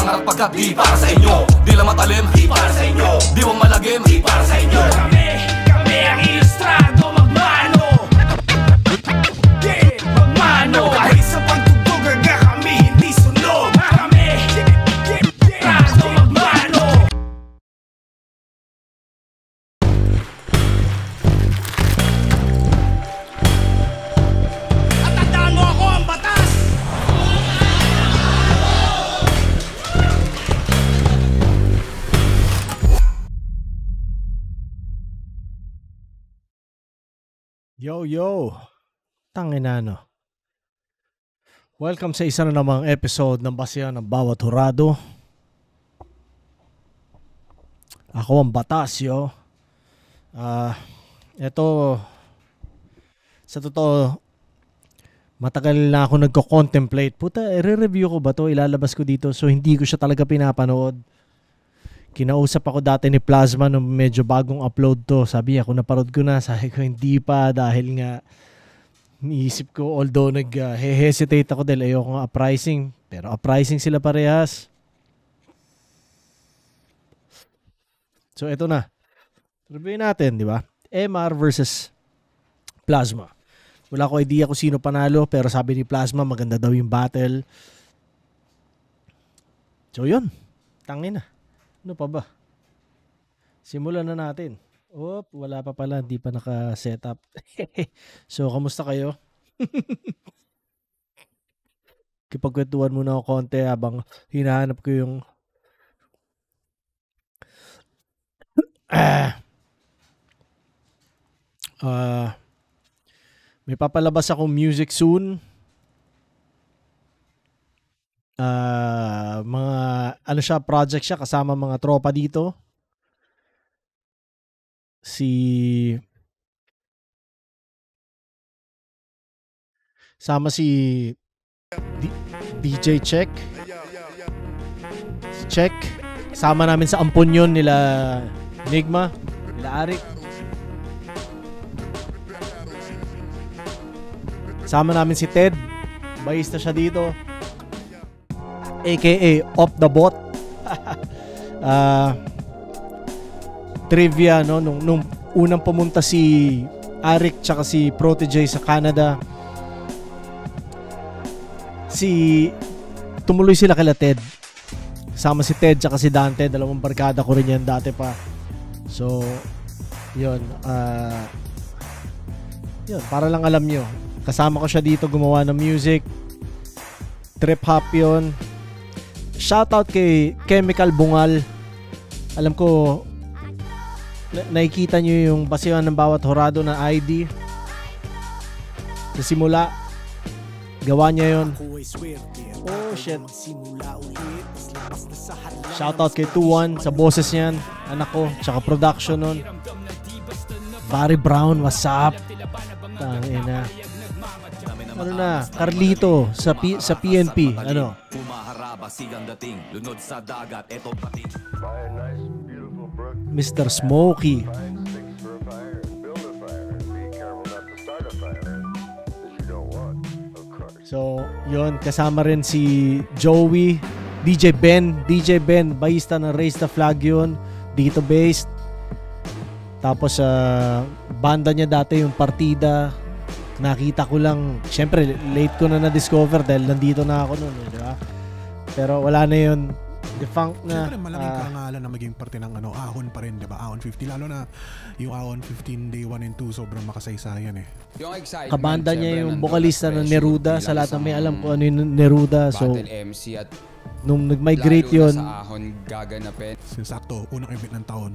pangarap pagkat di para sa inyo. Di lang matalim, di para sa inyo. Di mo malagim, di para sa inyo. Kami ang ilustrado, magmano. Yeah, magmano. Kahit sa pagtugtog aga kami hindi sunog. Kami ilustrado, magmano. At tandaan mo ako ang batas. Yo, tangina no. Welcome sa isa na namang episode ng Basehan ng Bawat Hurado. Ako ang batas, yo. Ito, sa totoo, matagal na ako nagko-contemplate. Puta, i-review ko ba to? Ilalabas ko dito. So, hindi ko siya talaga pinapanood. Kinausap ako dati ni Plasma nung medyo bagong upload to. Sabi ako, naparod ko na. Sabi ko, hindi pa dahil nga niisip ko, although nag-hesitate ako dahil ayoko nga uprising. Pero uprising sila parehas. So, eto na. Review natin, di ba? MR versus Plasma. Wala ko idea kung sino panalo, pero sabi ni Plasma, maganda daw yung battle. So, yun. Tangin na. Ano pa ba? Simulan na natin. Wala pa pala. Hindi pa naka-setup. So, kamusta kayo? Kipagkwentuhan muna ako konti habang hinahanap ko yung may papalabas akong music soon. Mga ano siya, project siya kasama mga tropa dito. Sama si DJ Check. Si Check. Sama namin sa ampon yun nila Enigma, nila Arik. Sama namin si Ted. Bahista siya dito. AKA Off the Bot. Trivia, no? Nung unang pumunta si Arik tsaka si Protege sa Canada, tumuloy sila kila Ted. Sama si Ted tsaka si Dante. Dalawang barkada ko rin yan dati pa. So, yun. Yun, para lang alam nyo. Kasama ko siya dito gumawa ng music. Trip hop yun. Shoutout kay Chemical Bungal. Alam ko nakikita nyo yung Basehan ng Bawat Hurado na ID. Sa simula gawa niya yun. Oh shit. Shoutout kay 2-1 sa boses niyan, anak ko, tsaka production nun. Barry Brown, what's up? Tangina. Ano na, Carlito sa PNP, ano? Mr. Smokey. So, yun, kasama rin si Joey, DJ Ben, bahista ng Raise the Flag yun, dito based. Tapos banda niya dati yung Partida. Nakita ko lang, syempre late ko na na-discover dahil nandito na ako noon, di ba? Pero wala na yun, defunct na. Syempre malaking karangalan na maging parte ng Ahon pa rin, di ba? Ahon 50, lalo na yung Ahon 15 Day 1 and 2, sobrang makasaysayan eh. Yung excitement, kabanda niya yung vocalista ng Neruda, sa lahat na may alam ko ano yung Neruda. So, MC at nung nag-migrate yun, sa Ahon gaganapin. Sakto, unang event ng taon,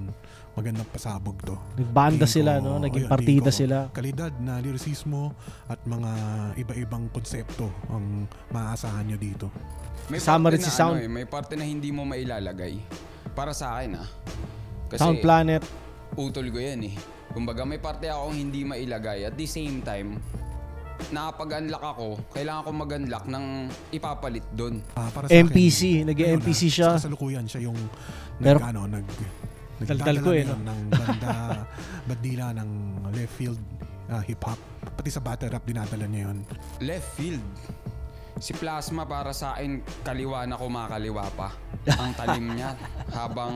magandang pasabog to. Nagbanda sila, no? Naging partida sila. Kalidad na lirisismo at mga iba-ibang konsepto ang maaasahan nyo dito. May kasama rin si Sound. May parte na hindi mo mailalagay. Para sa akin kasi Sound Planet. Utol ko yan eh. Kumbaga may parte akong hindi mailagay. At the same time, nakapag-unlock ako, kailangan ko mag-unlock ng ipapalit doon. MPC, nag-MPC siya. Sa kasalukuyan siya yung daldal ko eh, no? ng bandila ng left field hip-hop. Pati sa battle rap dinadala niya yun. Left field? Si Plasma para sa akin, kaliwa na kumakaliwa pa. Ang talim niya habang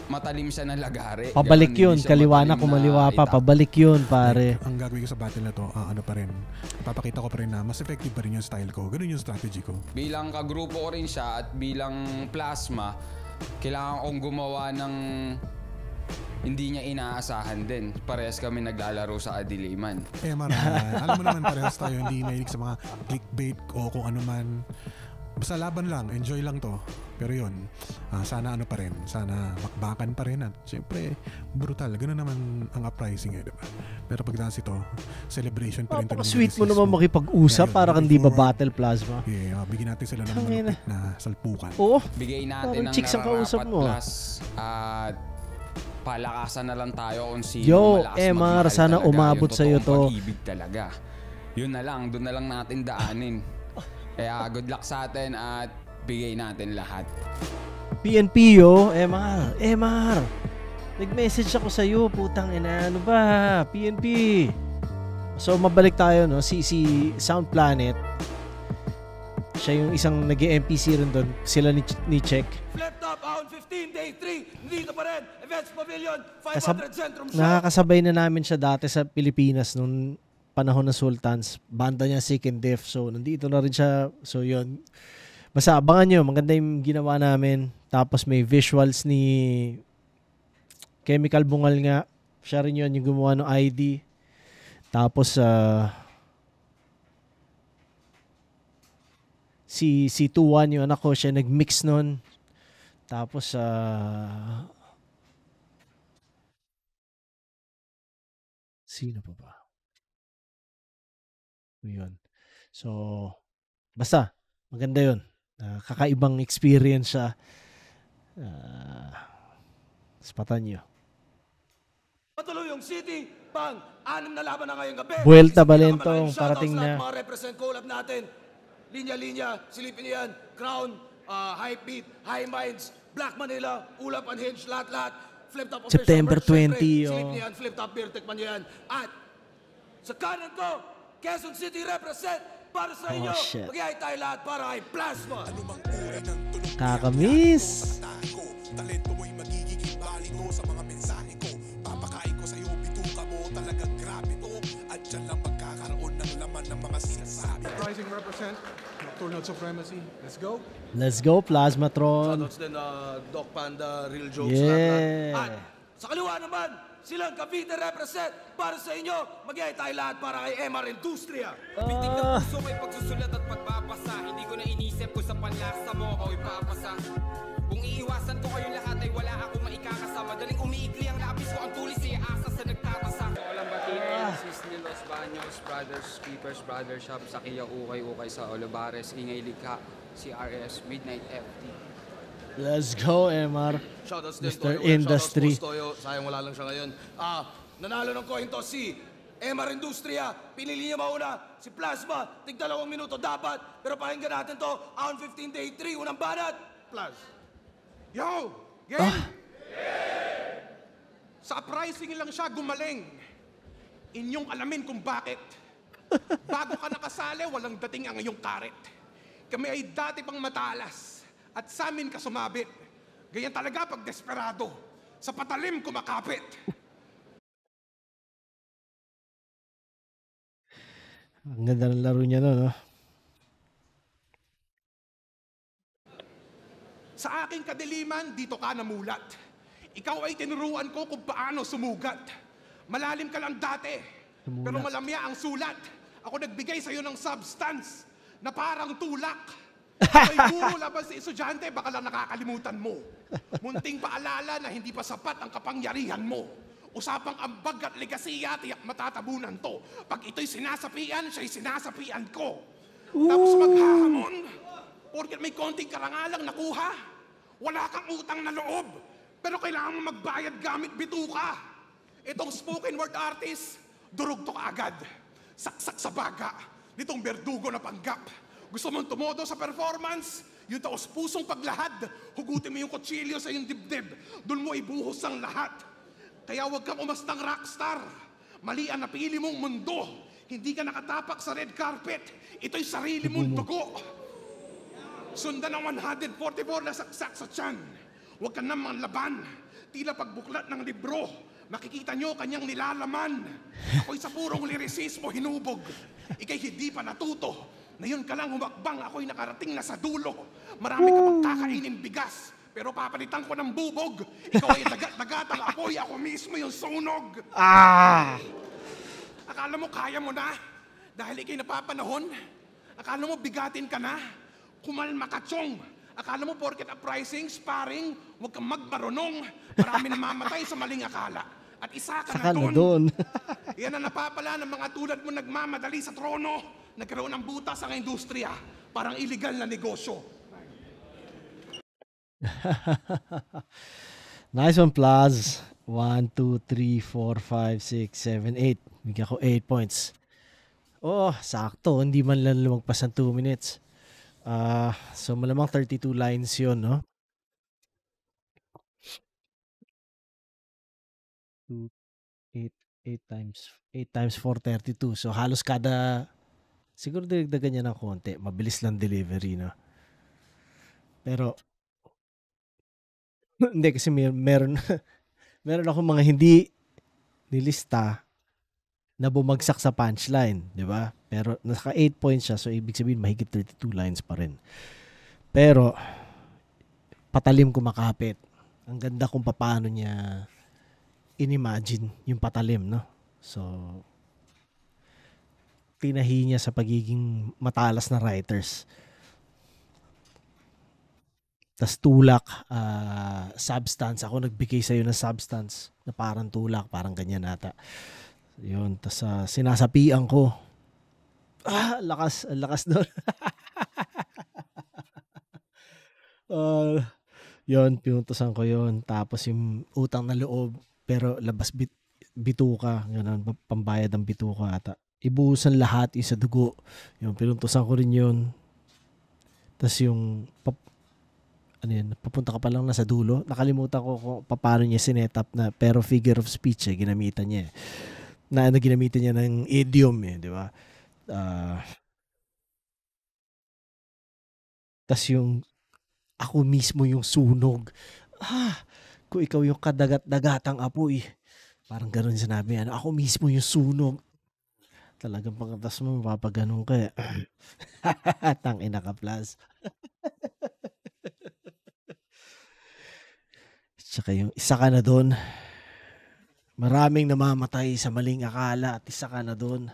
matalim siya na lagari. Pabalik Ganon, yun, hindi siya kaliwa na matalim kumaliwa pa, itak. pabalik yun, pare. Ang gagawin ko sa battle na to, ano pa rin, papakita ko pa rin na mas effective pa rin yung style ko. Ganun yung strategy ko. Bilang kagrupo ko rin siya at bilang Plasma, kailangan kong gumawa ng hindi niya inaasahan din. Parehas kami naglalaro sa Adiliman. Alam mo naman parehas tayo, hindi mahilig sa mga clickbait o kung ano man. Basta laban lang, enjoy lang to. Pero yun, sana ano pa rin, sana makbakan pa rin at syempre brutal. Ganun naman ang uprising diba? Pero pagdanas ito, celebration pa rin. Sweet mo naman makipag-usap para kang di ba battle Plasma. Yeah, bigyan natin sila ng malupit na salpukan. Oo. Bigay natin Parang ng chicks ang kausap nararapat mo. plus at palakasan na lang tayo kung sino Yo, malakas Emar, magmahal sana talaga. umabot Yung sa'yo totoong to. pag-ibig talaga. Yun na lang, doon na lang natin daanin. Kaya good luck sa atin at bigay natin lahat. PNP yo, Emar. Nag-message ako sa'yo, putang ina, ano ba? PNP. So mabalik tayo no, si Sound Planet. Siya yung isang nag-MPC rin doon. Sila ni Check. Flip top, Ahon 15, day 3. Dito pa rin. Events Pavilion, 500 Centrum Show. Nakakasabay na namin siya dati sa Pilipinas nung panahon ng Sultans. Banda niya Sick and Deaf. So nandito na rin siya. So yun. Basta abangan nyo. Maganda yung ginawa namin. Tapos may visuals ni Chemical Bungal nga. Siya rin yun yung gumawa ng ID. Tapos si 2-1 yung anak ko, siya nag-mix nun. Tapos sino pa ba? Yun. So basta maganda yun. Kakaibang experience siya. Spatan nyo. Patuloy yung City, pang 6 na laban na ngayong gabi. Vuelta Isipin Balentong, naman, parating shoutouts na. lahat, mga represent collab natin. Linya-linya, silipin niyo yan. Crown, High Beat, High Minds, Black Manila, Ulap Unhinged, lahat-lahat. Flip Top Official September Merch, syempre, 20, silipin niyo yan, Flip Top Beer, tikman niyo yan. At sa kanan ko, Quezon City represent para sa inyo. shit. Mag-iay tayo lahat para kay Plasma. Kakamiss. Talento mo'y magiging balik ko sa mga mensahe ko. Papakain ko sa'yo, bituka mo, talagang grabe to. At dyan lang magkakaroon ng laman ng mga sinasabi. Rising represent, Nocturnal Supremacy. Let's go. Let's go, Plasmatron. Shoutouts din Doc Panda, Real Jokes, Yeah. lahat. At sa kaliwa naman, silang Cavite represent para sa inyo. Mag-iay tayo lahat para kay MR Industria. Bitig ng puso may pagsusulat at pagbabasa. Hindi ko na inisip kung sa panlasa mo ako ipapasa. Kung iiwasan ko kayong lahat ay wala akong maikakasama. Daling umiikli ang labis ko, ang tulis ay asa sa nagtatasa. Walang batiin, sis ni Los Baños, Brothers, Keepers, Brother Shop, Sakiya Ukay-Ukay sa Olivares, Ingay Likha, CRS, Midnight FT. Let's go, MR. Shoutouts din Mr. Toyo. Industry. Shoutouts Toyo. Sayang wala lang siya ngayon. Nanalo ng coin to si MR Industria. Pinili niya mauna. Si Plasma, tig 2 minuto dapat. Pero pakinggan natin to. Ahon 15 day 3, unang banat. Plus. Yo! Game! Sa uprising lang siya gumaling. Inyong alamin kung bakit. Bago ka nakasali, walang dating ang iyong karet. Kami ay dati pang matalas. At sa amin ka sumabit. Ganyan talaga pag desperado. Sa patalim kumakapit. Ang ganda ng laro niya no? Sa aking kadiliman, dito ka namulat. Ikaw ay tinuruan ko kung paano sumugat. Malalim ka lang dati, pero malamya ang sulat. Ako nagbigay sa'yo ng substance na parang tulak. Ako'y guro laban sa estudyante, baka lang nakakalimutan mo. Munting paalala na hindi pa sapat ang kapangyarihan mo. Usapang ambag at legasiya, tiyak matatabunan to. Pag ito'y sinasapian, siya'y sinasapian ko. Tapos maghahamon, porket may konting karangalang nakuha. Wala kang utang na loob, pero kailangan mo magbayad gamit bituka. Itong spoken word artist, durog to kaagad. Saksak sa baga, nitong berdugo na panggap. Gusto mong tumodo sa performance? Yung taos pusong paglahad, hugutin mo yung kutsilyo sa iyong dibdib. Doon mo ibuhos ang lahat. Kaya huwag kang umastang rockstar. Mali ang napili mong mundo. Hindi ka nakatapak sa red carpet. Ito'y sarili mong dugo. Sundan ang 144 na saksak sa tiyan. Huwag ka namang laban. Tila pagbuklat ng libro. Makikita nyo kanyang nilalaman. Ako'y sa purong lirisismo hinubog. Ika'y hindi pa natuto. Ngayon ka lang humakbang, ako'y nakarating na sa dulo. Marami ka magkakainin bigas, pero papalitan ko ng bubog. Ikaw ay dagat-dagat ang apoy, ako mismo yung sunog. Akala mo kaya mo na? Dahil ikay napapanahon? Akala mo bigatin ka na? Kumalma ka, Chong. Akala mo porket uprising, sparring, huwag kang magmarunong. Marami namamatay sa maling akala. At isa ka na doon. Yan ang napapala ng mga tulad mo nagmamadali sa trono. Nagkaroon ng butas ang industriya. Parang illegal na negosyo. Nice one, Plaz. 1, 2, 3, 4, 5, 6, 7, 8. Bigyan ko 8 points. Oh, sakto. Hindi man lang lumagpas ng 2 minutes. So malamang 32 lines yun, no? 8 times 4, 32. So halos kada, siguro dinagdagan niya ng konti. Mabilis lang delivery, no? Pero, hindi kasi meron akong mga hindi nilista na bumagsak sa punchline, di ba? Pero naka 8 points siya, so ibig sabihin mahigit 32 lines pa rin. Pero patalim kumakapit. Ang ganda kung paano niya inimagine yung patalim, no? So tinahi niya sa pagiging matalas na writers. Tas tulak, substance. Ako nagbigay sa'yo ng substance na parang tulak, parang ganyan nata. Yun, tas sinasapian ko. Lakas doon. Yun, pinuntusan ko yun. Tapos yung utang na loob, pero labas bituka. Ganun, pambayad ng bituka ata. Ibuhusan lahat yung sa dugo. Yun, pinuntusan ko rin yun. Tas yung papunta ka pa lang na sa dulo. Nakalimutan ko kung paano niya sinet-up na, pero figure of speech ginamitan niya. Na ginamitan niya ng idiom, di ba? Tas yung ako mismo yung sunog. Kung ikaw yung kadagat-dagatang apoy. Parang gano'n sinabi. Ako mismo yung sunog. Talagang pagkatas mo, mapapaganon ka. Tangina ka, Plaz. Tsaka yung isa ka na doon. Maraming namamatay sa maling akala at isa ka na doon.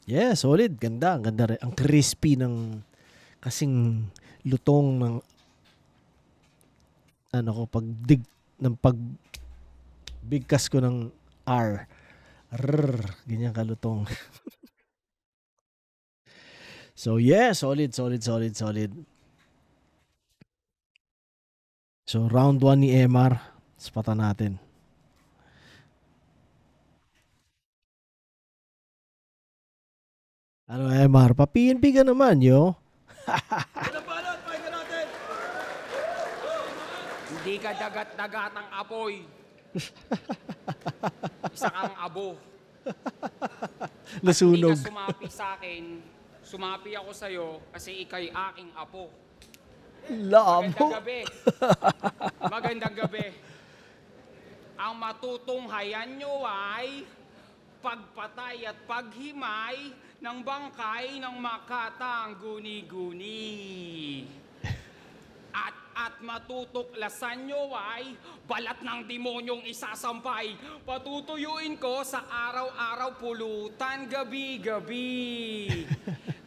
Yeah, solid. Ganda. Ang ganda rin. Ang crispy ng kasing lutong ng pagbigkas ko ng R. Ganyan kalutong. So yeah, solid. So, round 1 ni MR. Spatan natin. Ano, MR? Pa-PNP ka naman, yo. Pakinggan natin. Hindi ka dagat-dagatang apoy. Isa kang abo. Nasunog. Hindi ka sumapi sa akin. Sumapi ako sa'yo kasi ikay aking apo. Magandang gabi. Magandang gabi. Ang matutunghayan nyo ay pagpatay at paghimay ng bangkay ng makatang guni-guni. At matutuklasan nyo ay balat ng demonyong isasampay. Patutuyuin ko sa araw-araw pulutan gabi-gabi.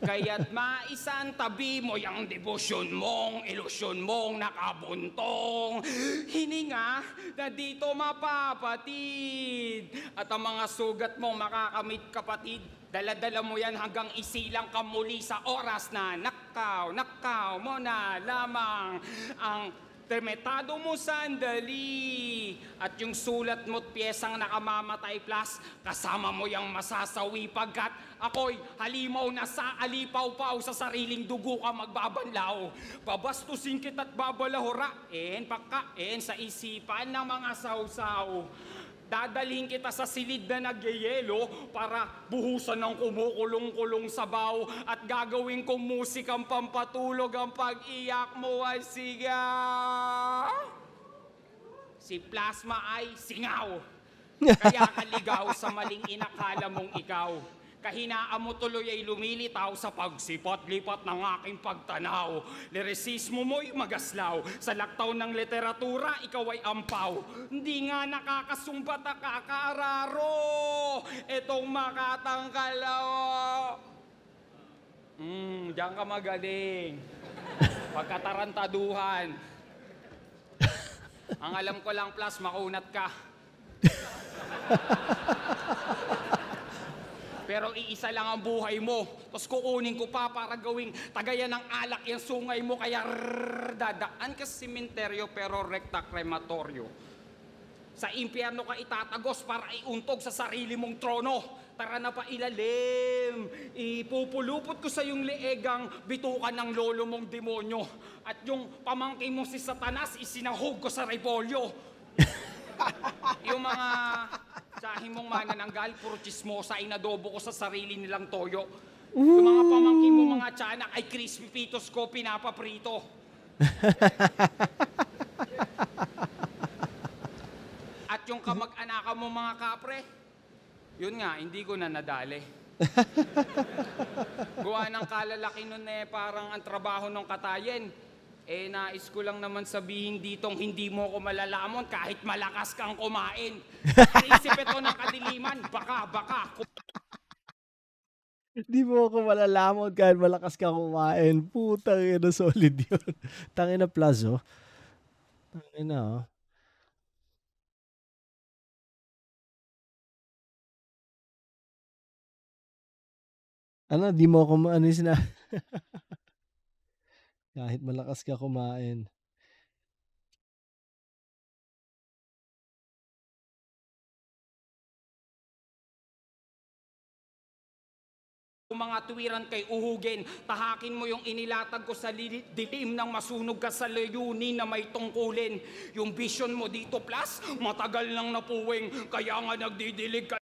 Kaya't maisan tabi mo yung debosyon mong, ilusyon mong nakabuntong. Hininga na dito mapapatid. At ang mga sugat mong makakamit kapatid, dala-dala mo yan hanggang isilang ka muli sa oras na nakaw mo na lamang ang termetado mo sandali. At yung sulat mo't piyesang nakamamatay plus, kasama mo yung masasawi pagkat ako'y halimaw na sa alipaw-paw sa sariling dugo ka magbabanlaw. Babastusin kita't babalahurain, pagkain sa isipan ng mga sausaw. Dadalhin kita sa silid na nagyayelo para buhusan ng kumukulong-kulong sabaw at gagawin kong musikang pampatulog ang pag-iyak mo ay sigaw. Si Plasma ay singaw. Kaya kaligaw sa maling inakala mong ikaw. Kahinaan mo tuloy ay lumilitaw sa pagsipat-lipat ng aking pagtanaw. Lirisismo mo'y magaslaw. Sa laktaw ng literatura, ikaw ay ampaw. Hindi nga nakakasumbat at kakaararo. Itong Makatang Kalawa. Diyan ka magaling. Pagkatarantaduhan. Ang alam ko lang, Plus, makunat ka. Pero iisa lang ang buhay mo. Tapos kukunin ko pa para gawing tagayan ng alak yung sungay mo. Kaya dadaan ka sa simenteryo pero rekta krematoryo. Sa impyerno ka itatagos para iuntog sa sarili mong trono. Tara na pa ilalim. Ipupulupot ko sa iyong leegang bitukan ng lolo mong demonyo. At yung pamangkin mo si Satanas isinahog ko sa repolyo. Yung mga sahing mong manananggal, puro chismosa, inadobo ko sa sarili nilang toyo. Yung mga pamangkin mo, mga tiyanak, ay crispy pitos ko, pinapaprito. At yung kamag-anakan mo, mga kapre, yun nga, hindi ko na nadali. Gawa ng kalalaki nun parang ang trabaho ng katayen. Nais ko lang naman sabihin ditong hindi mo ko malalamon kahit malakas kang kumain. Prinsipe to ng kadiliman, baka. Hindi mo ako malalamon kahit malakas ka kumain. Putang ina, solid yun. Tangina plus, oh. Tangina, oh. Ano, di mo ako ano yung kahit malakas ka kumain. Kung mga tuwiran kay uhugin, tahakin mo yung inilatag ko sa dilim nang masunog ka sa layunin na may tungkulin. Yung vision mo dito, Plus, matagal nang napuwing, kaya nga nagdidilig ka.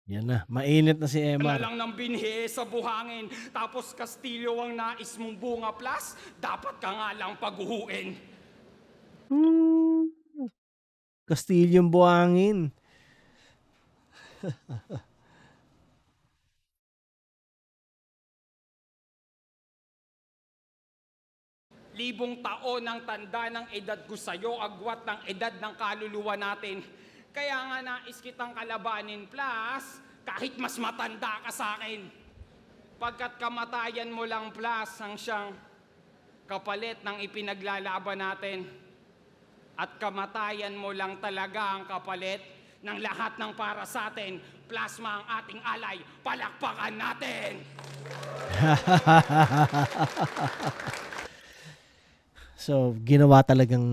Yan na, mainit na si Emar. Lang ng binhi sa buhangin, tapos Kastilyo ang nais mong bunga, Plus, dapat ka nga lang paguhuin. Kastilyong buhangin. Libong taon ang tanda ng edad ko sa'yo, agwat ng edad ng kaluluwa natin. Kaya nga nais kitang kalabanin, Plus, kahit mas matanda ka sa akin. Pagkat kamatayan mo lang, Plus, ang siyang kapalit ng ipinaglalaban natin. At kamatayan mo lang talaga ang kapalit ng lahat ng para sa atin. Plasma ang ating alay, palakpakan natin! So, ginawa talagang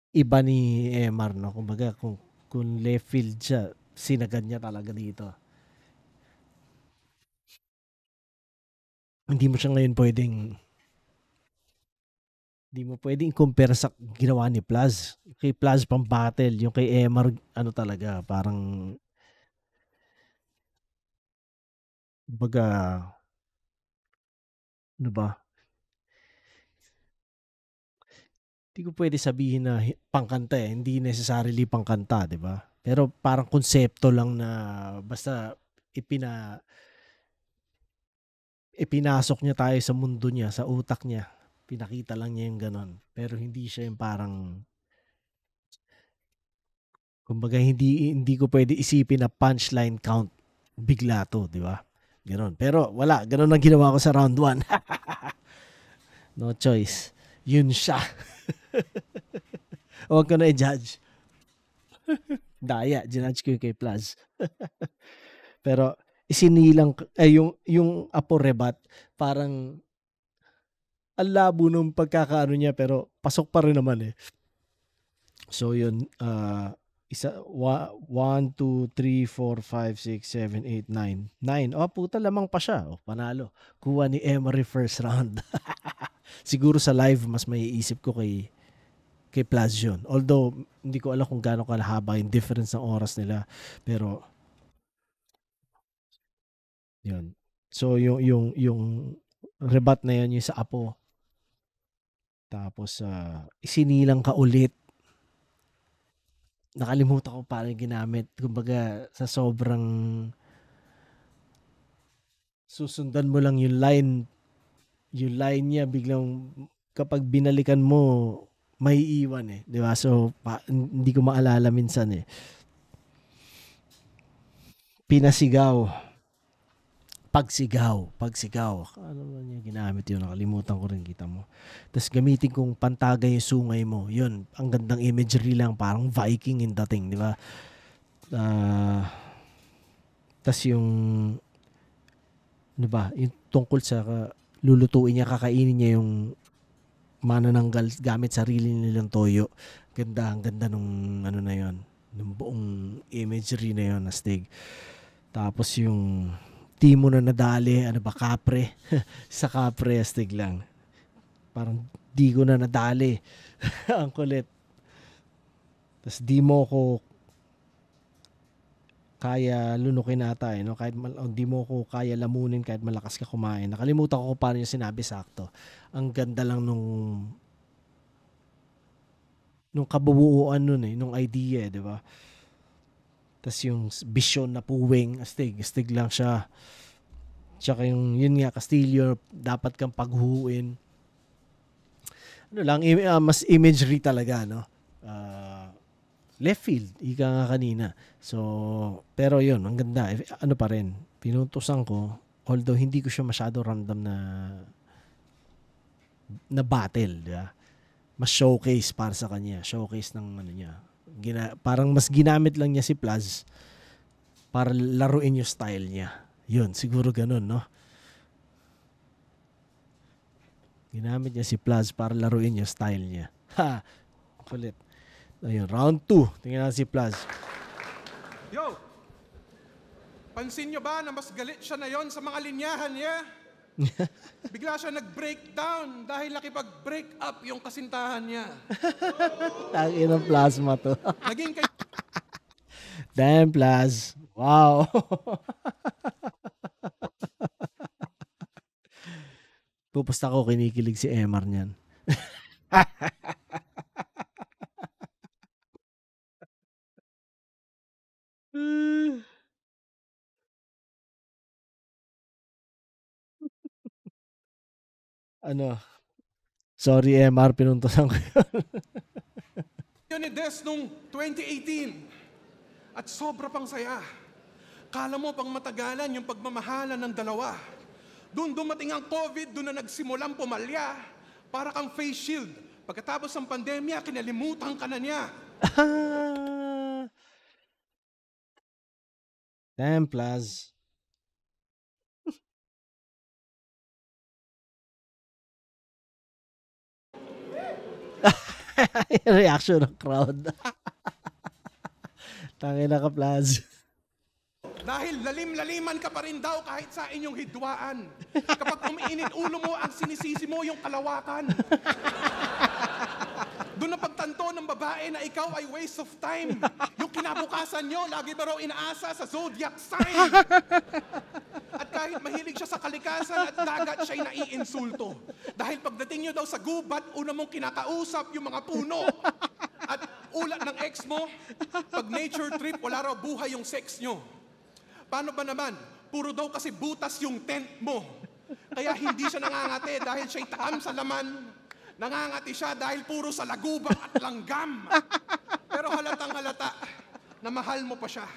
iba ni Emar, no? Kumbaga, kung left field siya, sinagad niya talaga dito. Hindi mo siya ngayon hindi mo pwedeng compare sa ginawa ni Plaz. Kay Plaz pang battle, yung kay Emar, ano talaga, parang kumbaga, ano ba? Hindi ko pwede sabihin na pangkanta eh. Hindi necessarily pangkanta, di ba? Pero parang konsepto lang na basta ipinasok niya tayo sa mundo niya, sa utak niya. Pinakita lang niya yung ganon. Pero hindi siya yung parang kumbaga hindi ko pwede isipin na punchline count bigla to, di ba? Ganon. Pero wala, ganon ang ginawa ko sa round 1. No choice. Yun siya. Huwag ko na i-judge. Daya, ginudge ko yung kay Plaz. Pero isinilang yung Apo Rebat, parang ang labo nung pagkakaano niya pero pasok pa rin naman eh. So yun, 1, 2, 3, 4, 5, 6, 7, 8, 9. 9. Oh, puta, lamang pa siya. Oh, panalo. Kuha ni Emery first round. Siguro sa live, mas maiisip ko kay Plaz yun. Although, hindi ko alam kung gaano kalahaba yung difference ng oras nila. Pero, yun. So, yung rebat na yun, yung sa Apo. Tapos, isinilang ka ulit. Nakalimutan ko paano ginamit. Kumbaga, sa sobrang susundan mo lang yung line niya, biglang kapag binalikan mo, may iwan eh. Di ba? So, hindi ko maalala minsan eh. Pinasigaw. Pagsigaw. Ano ba niya ginamit yun? Nakalimutan ko rin, kita mo. Tapos gamitin kong pantagay yung sungay mo. Yun, ang gandang imagery lang. Parang Viking in dating, di ba? Tapos yung, ano ba? Yung tungkol sa lulutuin niya, kakainin niya yung manananggal gamit sarili nilang toyo. Ang ganda nung ano na yun. Nung buong imagery na yun, astig. Tapos yung Timo na nadali, ano ba, Kapre. Sa Kapre, astig lang. Parang di ko na nadali. Ang kulit. Tapos di mo ko kaya lunukin ata eh, no? Kahit di mo ko kaya lamunin kahit malakas ka kumain. Nakalimutan ko kung paano yung sinabi sakto. Ang ganda lang nung kabuuan nun eh, nung idea, di ba? Tas yung vision na puwing, astig lang siya. Tsaka yun nga, Castillo, dapat kang paghuhuin. Ano lang, mas imagery talaga, no? Left field, ika nga kanina. So, pero yun, ang ganda. Ano pa rin, pinutusan ko, although hindi ko siya masyado random na battle, di ba? Mas showcase para sa kanya. Showcase ng ano niya. Parang mas ginamit lang niya si Plaz para laruin yung style niya. Yun, siguro ganun, no? Ginamit niya si Plaz para laruin yung style niya. Ha! Kulit. Ayun, round 2. Tingnan natin si Plaz. Yo! Pansin nyo ba na mas galit siya na yon sa mga linyahan niya? Bigla siya nag-breakdown dahil nakipag-break up yung kasintahan niya. Tangin ng plasma to. Naging kay... Damn, Plaz. Wow. Pupusta ko, kinikilig si Emar niyan. Ano? Sorry, Emar, pinuntosan ko yun. Yun ni Des nung 2018. At sobra pang saya. Kala mo pang matagalan yung pagmamahalan ng dalawa. Doon dumating ang COVID, doon na nagsimulang pumalya. Para kang face shield. Pagkatapos ng pandemya, kinalimutan ka na niya. Damn, Plaz. Reaction ng crowd. Tangin na ka, Plaz. Dahil lalim-laliman ka pa rin daw kahit sa inyong hidwaan. Kapag umiinit ulo mo, ang sinisisi mo yung kalawakan. Doon na pagtanto ng babae na ikaw ay waste of time. Yung kinabukasan nyo, lagi ba raw inaasa sa zodiac sign? At kahit mahilig siya sa kalikasan at dagat, siya'y naiinsulto. Dahil pagdating nyo daw sa gubat, una mong kinakausap yung mga puno. At ulat ng ex mo, pag nature trip, wala raw buhay yung sex nyo. Paano ba naman? Puro daw kasi butas yung tent mo. Kaya hindi siya nangangati dahil siya'y takam sa laman. Nangangati siya dahil puro sa lagubang at langgam. Pero halatang halata na mahal mo pa siya.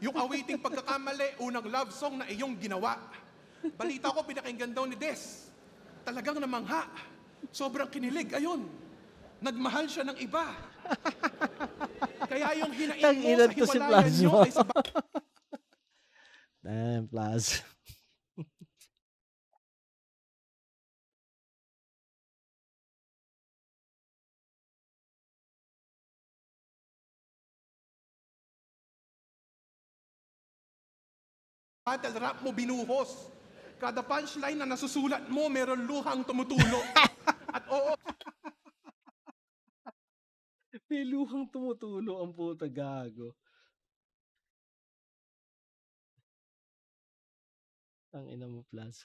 Yung awiting pagkakamali, unang love song na iyong ginawa. Balita ko, pinakinggan daw ni Des. Talagang namangha. Sobrang kinilig. Ayun, nagmahal siya ng iba. Kaya yung hinaing mo sa hiwalayan nyo ay sa... Damn, Plaz. battle rap mo binuhos. Kada punchline na nasusulat mo, meron luhang tumutulo. At oo, May luhang tumutulo ang puta gago. Ang ina mo, Plaz.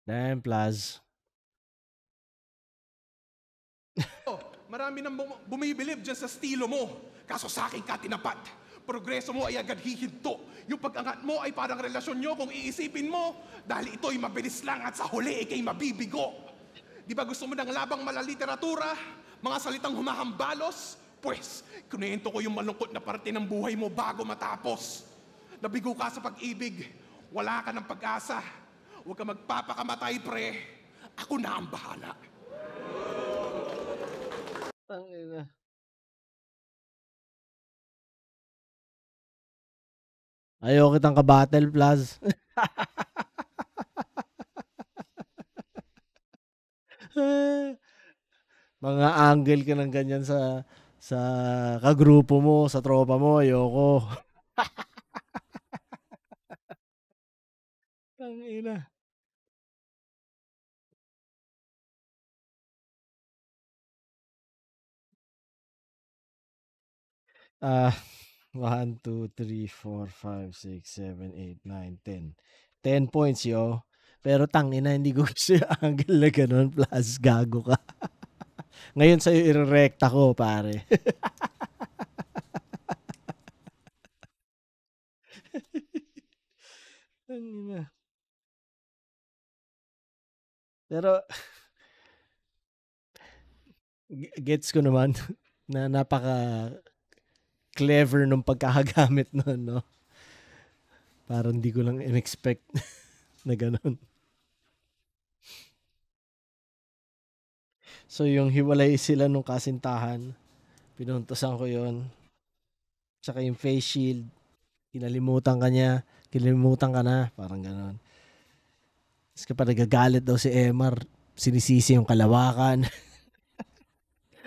Damn, Plaz. marami nang bumibilib dyan sa estilo mo. Kaso sa akin ka tinapat. Progreso mo ay agad hihinto. Yung pag-angat mo ay parang relasyon nyo kung iisipin mo. Dahil ito'y mabilis lang at sa huli ikay mabibigo. Di ba gusto mo ng labang malaliteratura? Mga salitang humahambalos? Pues, kunento ko yung malungkot na parte ng buhay mo bago matapos. Nabigo ka sa pag-ibig. Wala ka ng pag-asa. Huwag ka magpapakamatay, pre. Ako na ang bahala. Ang ina. Ayaw kitang ka-battle, Plaz. Mga angle ka ng ganyan sa kagrupo mo, sa tropa mo, ayoko. Ang ina. Ah, 1, 2, 3, 4, 5, 6, 7, 8, 9, 10. 10 points, yo. Pero tangina, hindi ko gusto yung angle na ganun, plus gago ka. Ngayon sa'yo irerekta ko, pare. Tangina. Pero, gets ko naman na napaka clever nung pagkakagamit nun, no? Parang hindi ko lang in-expect na ganun. So, yung hiwalay sila nung kasintahan, pinuntasan ko yon. Tsaka yung face shield, kinalimutan ka na, parang ganun. Tapos kapag nagagalit daw si Emar, sinisisi yung kalawakan.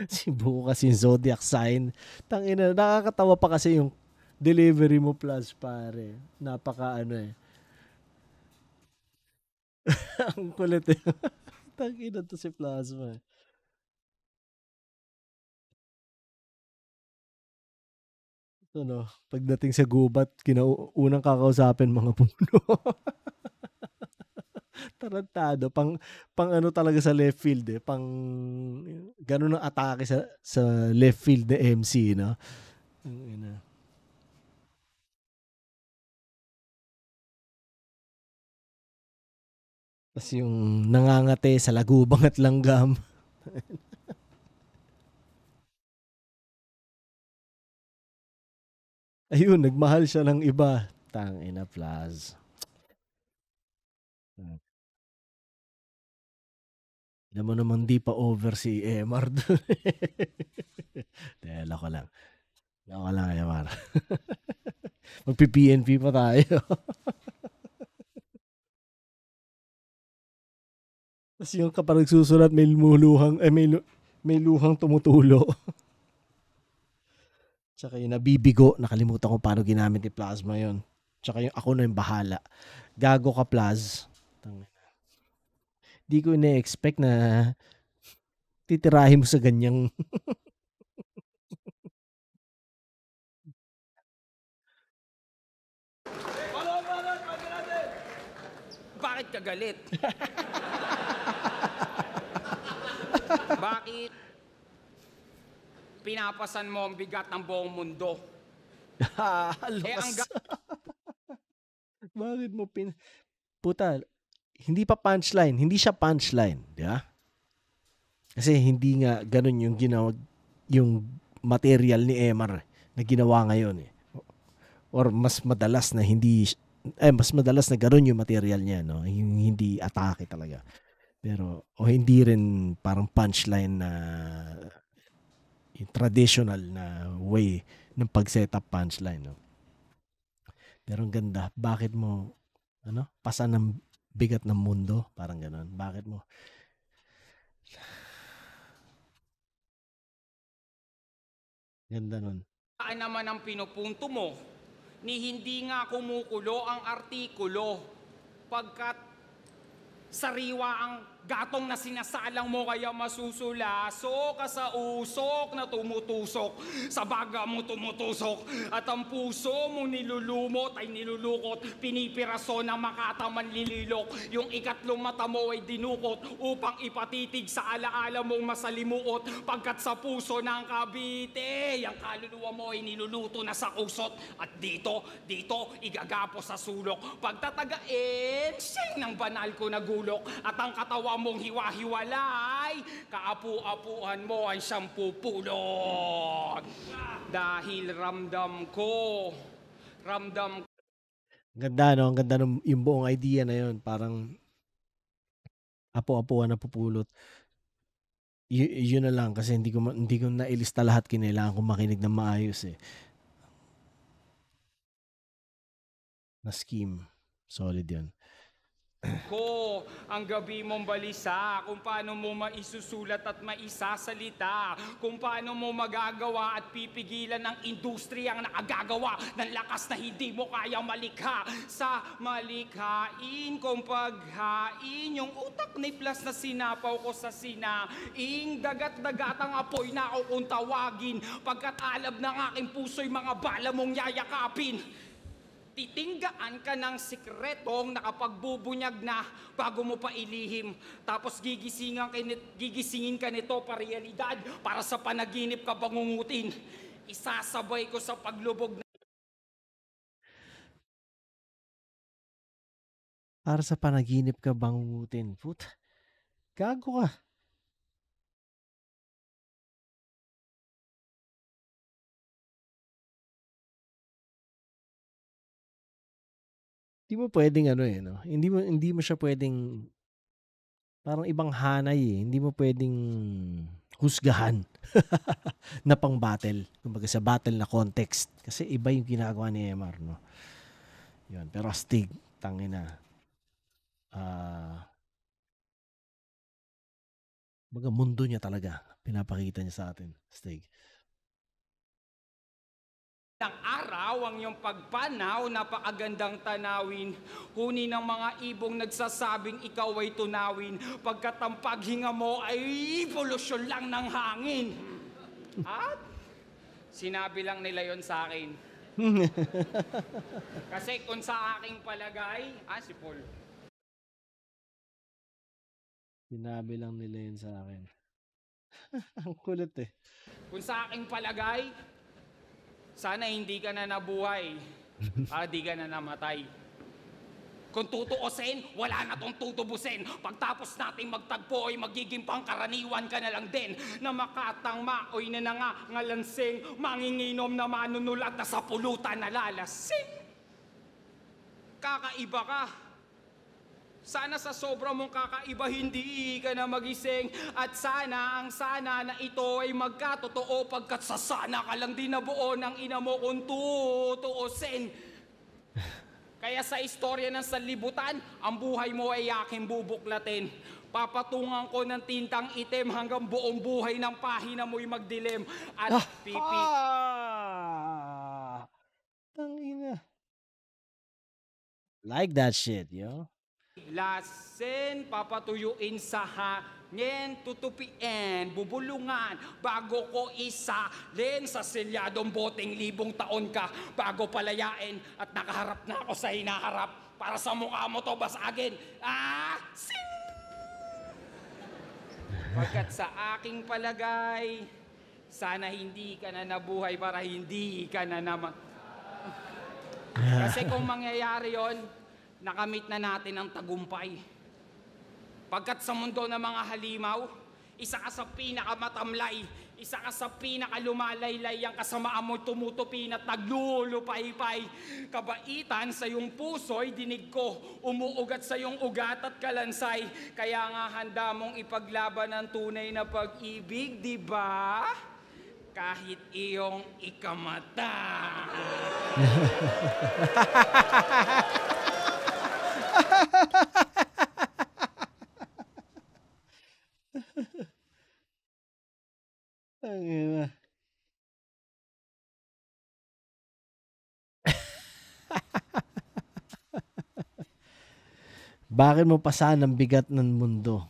Si bukas yung zodiac sign. Tangina, nakakatawa pa kasi yung delivery mo, plus, pare. Napaka ano eh. Ang kulit eh. Tangina to si Plasma eh. Ano, pagdating sa gubat, unang kakausapin mga puno. Tarantado, pang ano talaga sa left field eh, pang ganun ang atake sa left field na MC, no? Ina. Tapos yung nangangate sa lagubang at langgam. Ayun, nagmahal siya ng iba. Tangina, Plaz. Alam mo naman di pa over si Emar doon. Loko lang. Loko lang, Emar. Magpi-PNP pa tayo. Tapos yung kapag nagsusulat, may luhang tumutulo. Tsaka yung nabibigo, nakalimutan ko paano ginamit ni Plasma yon. Tsaka yung ako na yung bahala. Gago ka, Plaz. Di ko na-expect na titirahin mo sa ganyang... Bakit ka galit? Bakit pinapasan mo ang bigat ng buong mundo? Halos. Bakit mo Puta, hindi pa punchline. Hindi siya punchline. Di ba? Kasi hindi nga ganun yung ginawa, yung material ni Emar na ginawa ngayon eh. Or mas madalas na ganun yung material niya, no? Yung hindi atake talaga. Pero, o hindi rin parang punchline na yung traditional na way ng pag-setup punchline, no? Pero ang ganda, bakit mo, pasan ng bigat ng mundo? Parang ganun. Bakit mo? Ganda nun. Saan naman ang pinupunto mo? ni hindi nga kumukulo ang artikulo pagkat sariwa ang gatong na sinasalang mo kaya masusulasok ka sa usok na tumutusok, sa baga mo tumutusok, at ang puso mo nilulumot ay nilulukot, pinipiraso ng makataman lililok, yung ikatlong mata mo ay dinukot upang ipatitig sa alaala mong masalimuot, pagkat sa puso ng Cavite, ang kaluluwa mo ay niluluto na sa kusot, at dito, igagapo sa sulok, pagtatagain siyang ng banal ko na gulok, at ang katawan mong hiwa-hiwalay, kaapu-apuhan mo ang siyang pupulot. Dahil ramdam ko. Ganda, no? Ang ganda ng yung buong idea na yun. Parang apo-apuan na pupulot. Yun na lang kasi hindi ko nailista lahat. Kinailangan kong makinig ng maayos eh. Na scheme. Solid yun. Ko ang gabi mong balisa, kung paano mo maisusulat at maisasalita, kung paano mo magagawa at pipigilan ng industriyang nakagagawa ng lakas na hindi mo kaya malikha sa malikhain kong paghain, yung utak ni Plus na sinapaw ko sa sinaing, dagat-dagat ang apoy na ako kung tawagin, pagkat alab ng aking puso'y mga bala mong yayakapin. Titinggaan ka ng sikretong nakapagbubunyag na bago mo pa ilihim. Tapos gigisingin ka nito pa realidad para sa panaginip ka bangungutin. Isasabay ko sa paglubog na... Para sa panaginip ka bangungutin. Puta. Gago ka. Hindi mo pwedeng no? Hindi mo siya pwedeng parang ibang hanay eh. Hindi mo pwedeng husgahan na pang battle. Kumbaga sa battle na context. Kasi iba yung ginagawa ni MR, no? Yun. Pero astig, tangina. Baga mundo niya talaga. Pinapakita niya sa atin. Astig. Ang araw ang iyong pagpanaw, napakagandang tanawin. Huni ng mga ibong nagsasabing ikaw ay tunawin, pagkat ang paghinga mo ay polusyon lang ng hangin. At sinabi lang nila yon sa akin. Kasi kung sa aking palagay, si Paul. Sinabi lang nila yun sa akin. Ang kulit eh. Kung sa aking palagay, sana hindi ka na nabuhay, di ka na namatay. Kung tutuusin, wala na tong tutubusin. Pagtapos nating magtagpo ay magiging pangkaraniwan ka na lang din, na makatang maoy na ngalansing, manginginom na manunulat na sa pulutan na lalasing. Kakaiba ka. Sana sa sobra mong kakaiba, hindi ka na magising. At sana, ang sana na ito ay magkatotoo, pagkat sa sana ka lang din nabuo ng ina mo kung tutuusin. Kaya sa istorya ng sanlibutan, ang buhay mo ay aking bubuklatin. Papatungan ko ng tintang itim hanggang buong buhay ng pahina mo'y magdilim. At Tangina. Like that shit, yo. Lasin, papatuyuin sa hangin, tutupiin, bubulungan, bago ko isalin sa selyadong boteng 1,000 taon ka, bago palayain at nakaharap na ako sa hinaharap, para sa mukha mo to basagin. Sing! Pagkat sa aking palagay, sana hindi ka na nabuhay para hindi ka na naman. Kasi kung mangyayari yon, nakamit na natin ang tagumpay. Pagkat sa mundo ng mga halimaw, isa ka sa pinakamatamlay, isa ka sa pinakalumalaylay, ang kasamaan mo'y tumutupin at naglulupaypay. Kabaitan sa iyong puso'y dinig ko, umuugat sa iyong ugat at kalansay. Kaya nga handa mong ipaglaban ang tunay na pag-ibig, di ba? Kahit iyong ikamata. Bakit mo pasahan ang bigat ng mundo?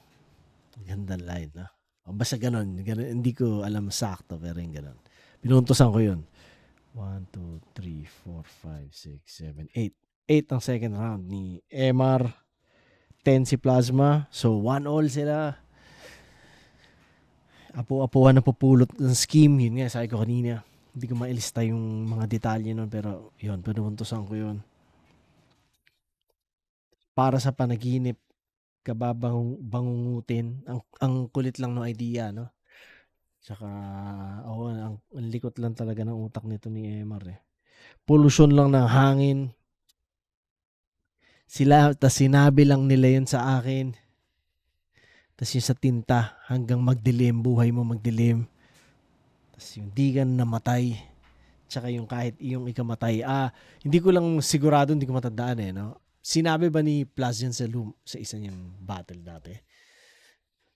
Gandang line, no? O, basta ganun. Hindi ko alam sakto, pero yung ganun. Pinuntosan ko yun. 1, 2, 3, 4, 5, 6, 7, 8. 8 ang second round ni MR. 10 si Plasma. So, 1-all sila. Apu-apuhan na pupulot ng scheme. Yun nga, sabi ko kanina. Hindi ko mailista yung mga detalye nun, pero yun, pinuntosan ko yun. Para sa panaginip, bangungutin. Ang kulit lang ng idea, no? Tsaka, ang likot lang talaga ng utak nito ni MR eh. Pollution lang ng hangin. Tas sinabi lang nila yun sa akin. Tas yung sa tinta, hanggang magdilim, buhay mo magdilim. Tas yung di ka namatay. Tsaka yung kahit yung ikamatay. Hindi ko lang sigurado, hindi ko matandaan eh, no? Sinabi ba ni Plaz yun sa isa niyang battle dati?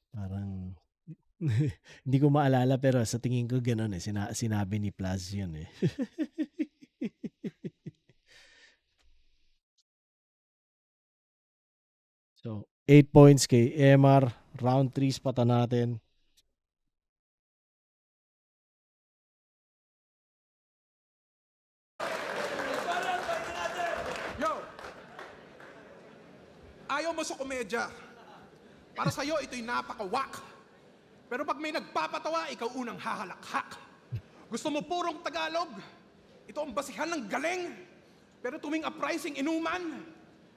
Parang, hindi ko maalala, pero sa tingin ko gano'n eh. Sinabi ni Plaz yun eh. So, 8 points kay MR. Round 3 spot natin. Yo! Ayaw mo sa komedya. Para sa'yo, ito'y napaka-wak. Pero pag may nagpapatawa, ikaw unang hahalakhak. Gusto mo purong Tagalog? Ito ang basihan ng galing. Pero tuwing uprising inuman,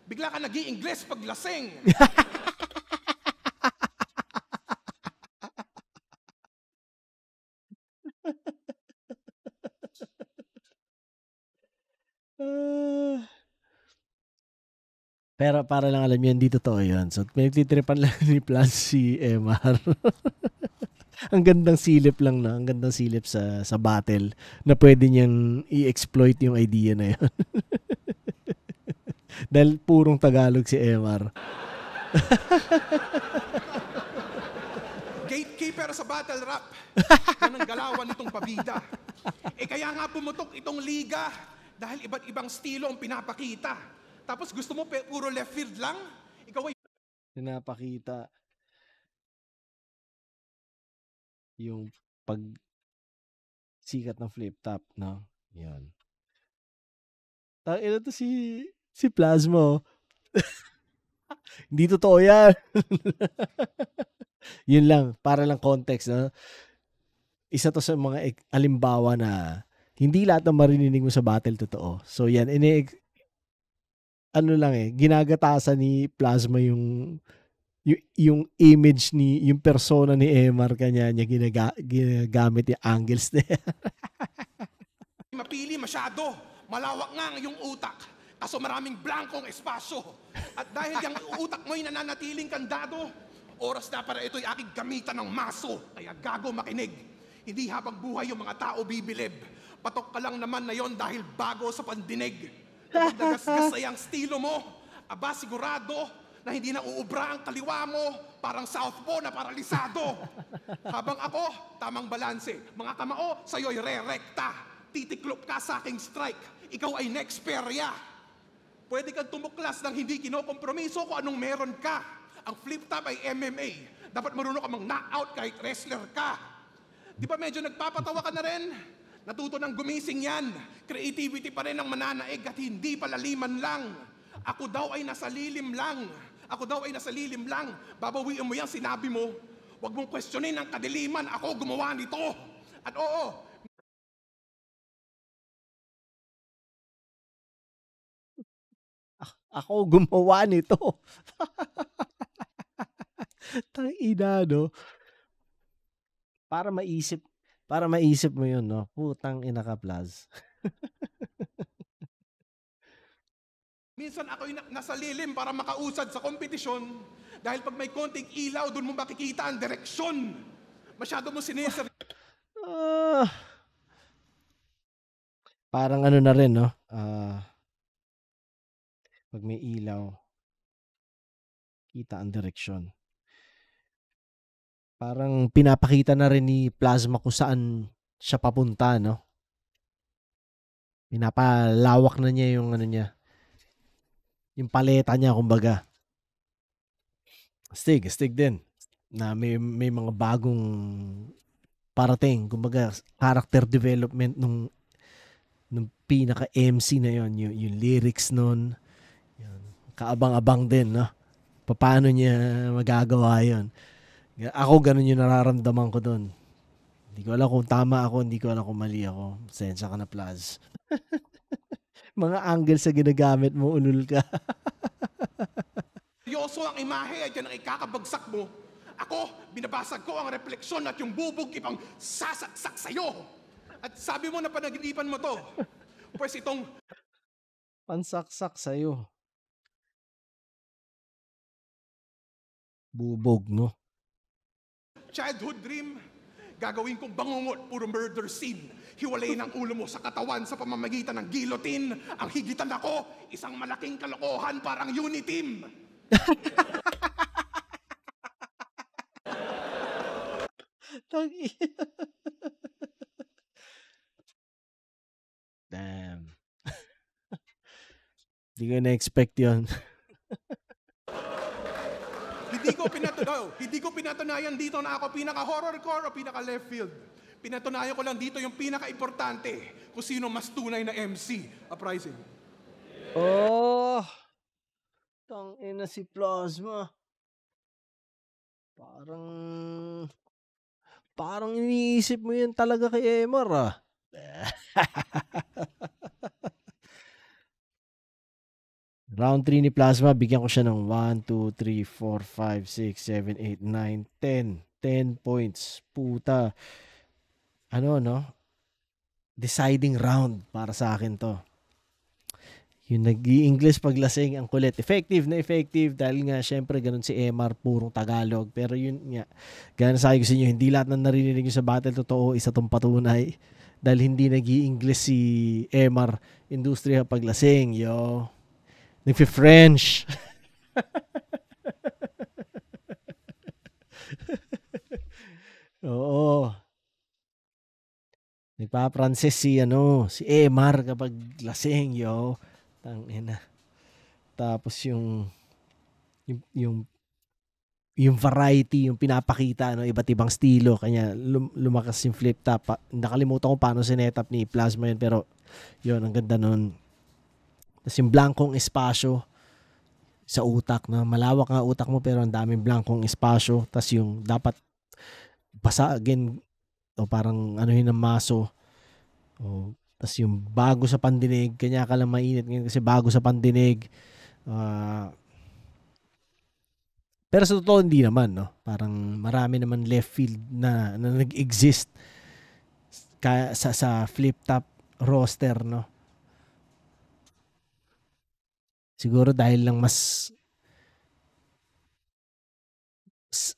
bigla ka nag-i-Ingles pag lasing. Pero para lang alam yan, di totoo yun. So, may titripan lang ni Plaz si MR. Ang gandang silip lang na. Ang gandang silip sa battle na pwede niyang i-exploit yung idea na yun. Dahil purong Tagalog si MR. Gatekeeper sa battle rap. Yan ang galawan nitong pabida. Kaya nga pumutok itong liga dahil iba't ibang estilo ang pinapakita. Tapos gusto mo puro left field lang? Ikaw ay Pinapakita yung pag sikat ng flip top, no? Yan. Ina to si Plasmo. Hindi totoo yan. Yun lang, para lang context, no? Isa to sa mga alimbawa na hindi lahat ng marinig mo sa battle totoo. So yan, ginagatasan ni Plasma yung image yung persona ni MR kanya niya ginagamit yung angles niya. mapili masyado. Malawak nga ang iyong utak. Kaso maraming blankong espasyo. At dahil yung utak mo'y nananatiling kandado, oras na para ito'y aking gamitan ng maso. Kaya gago makinig. Hindi habang buhay yung mga tao bibilib. Patok ka lang naman na yon dahil bago sa pandinig. Kapag nagasgas na yung estilo mo, aba sigurado na hindi na uubra ang kaliwa mo, parang southpaw na paralisado. Habang ako, tamang balanse. Mga kamao, sa'yo'y re-rekta. Titiklop ka sa aking strike. Ikaw ay next perya. Pwede kang tumuklas ng hindi kinokompromiso kung anong meron ka. Ang flip top ay MMA. Dapat marunong ka mang-knockout kahit wrestler ka. Di ba medyo nagpapatawa ka na rin? Natuto ng gumising yan. Creativity pa rin ang mananaig at hindi palaliman lang. Ako daw ay nasa lilim lang. Ako daw ay nasa lilim lang. Babawiin mo yan, sinabi mo. Huwag mong questionin ang kadiliman. Ako gumawa nito. At oo, Ako gumawa nito. Tangina, no? Para maisip mo yun, no? Putang ina ka, Plaz. minsan ako'y nasa lilim para makausad sa kompetisyon. Dahil pag may konting ilaw, doon mo makikita ang direksyon. Masyado mo sineser. Parang ano na rin, no? Pag may ilaw, kita ang direksyon. Parang pinapakita na rin ni Plasma kung saan siya papunta, no? Pinapalawak na niya yung ano niya. Yung paleta niya, kumbaga. Astig din. Na may mga bagong parating. Kumbaga, character development nung pinaka-MC na yon, yung lyrics nun. Yun. Kaabang-abang din, no? Paano niya magagawa yon. Ako, ganun yung nararamdaman ko dun. Hindi ko alam kung tama ako, hindi ko alam kung mali ako. Sensya ka na, Plaz. Mga angles sa ginagamit mo, ulul ka. seryoso ang imahe at yan ang ikakabagsak mo. Ako, binabasag ko ang refleksyon at yung bubog ipang sasaksak sa'yo. At sabi mo na panaginipan mo to. Pues itong Pansaksak sa'yo. Bubog, no? childhood dream, gagawin kong bangungot, puro murder scene. Hiwalay ng ulo mo sa katawan sa pamamagitan ng guillotine. Ang higitan ako, isang malaking kalokohan parang Uniteam. Damn. Hindi ko na-expect yun. Hindi ko pinatunayan dito na ako pinaka-horrorcore o pinaka-left field. Pinatunayan ko lang dito yung pinaka-importante kung sino mas tunay na MC. Uprising. Oh! Tangina si Plasma. Parang iniisip mo yan talaga kay Emar, ah. Round 3 ni Plasma, bigyan ko siya ng 1, 2, 3, 4, 5, 6, 7, 8, 9, 10. 10 points. Puta. Ano, no? Deciding round para sa akin to. Yung nag-i-English paglasing, ang kulit. Effective na effective dahil nga, syempre, ganun si Emar, purong Tagalog. Pero yun nga, gano'n sabi ko sa inyo, hindi lahat ng narinig nyo sa battle, totoo, isa tong patunay. Dahil hindi nag-i-English si Emar, industriya paglasing, yo. Nagfi-French. Oo. Nagpa-Pranses si Emar kapag lasing, yo. Tangina. Tapos yung variety, yung pinapakita, iba't ibang estilo. Kanya lumakas yung flip top. Nakalimutan ko paano sinetap ni Plasma yun, pero yun, ang ganda nun. Tapos yung blankong espasyo sa utak, na malawak nga utak mo pero ang daming blankong espasyo. Tapos yung dapat basagin o parang anuhin ng maso. Tapos yung bago sa pandinig, kanya ka lang mainit ngayon kasi bago sa pandinig. Pero sa totoo hindi naman, no? Parang marami naman left field na nag-exist sa flip top roster, no? Siguro dahil lang mas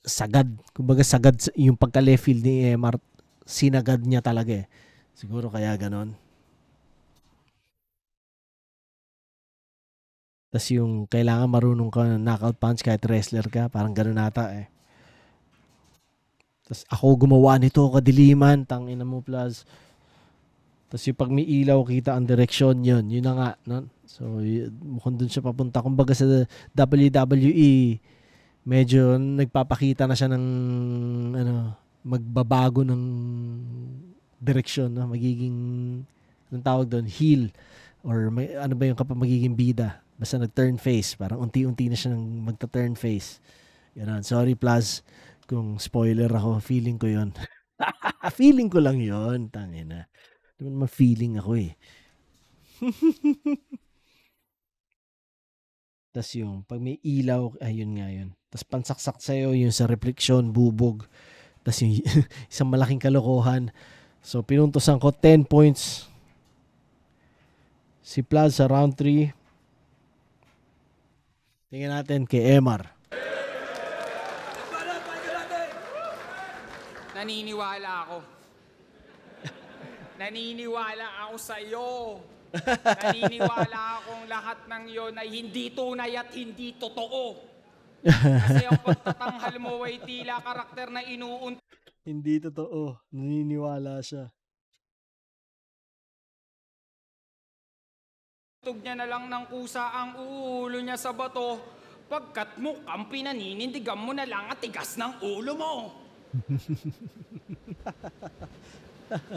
sagad. Kumbaga sagad yung pagka-left field ni Emar, sinagad niya talaga eh. Siguro kaya ganon. Tapos yung kailangan marunong ka knockout punch kahit wrestler ka, parang ganon nata eh. Tapos ako gumawa nito, kadiliman, tangina mo plus. Tapos yung pag may ilaw, kita ang direksyon yun na nga, no? So, mukhang dun siya papunta. Kumbaga sa WWE, medyo nagpapakita na siya ng magbabago ng direksyon, no? Magiging, anong tawag doon, heel. Or ano ba yung kapag magiging bida? Basta nag-turn face. Parang unti-unti na siya nang magta-turn face. Yan. Sorry, plus, kung spoiler ako, feeling ko yon. Feeling ko lang yon, tangina. Naman feeling ako eh. Tapos yung pag may ilaw, ayun nga yun. Tapos pansaksak sa'yo yung sa reflection, bubog. Tapos yung isang malaking kalokohan. So pinuntosan ko 10 points. Si Plaz sa round 3. Tingnan natin kay Emar. Naniniwala ako. Naniniwala ako sa'yo. Naniniwala akong lahat ng yon ay hindi tunay at hindi totoo. Kasi ang pagtatanghal mo ay tila karakter na inuuntog Hindi totoo. Naniniwala siya. niya na lang ng kusa ang ulo niya sa bato Pagkat mukhang pinaninindigan mo na lang at tigas ng ulo mo.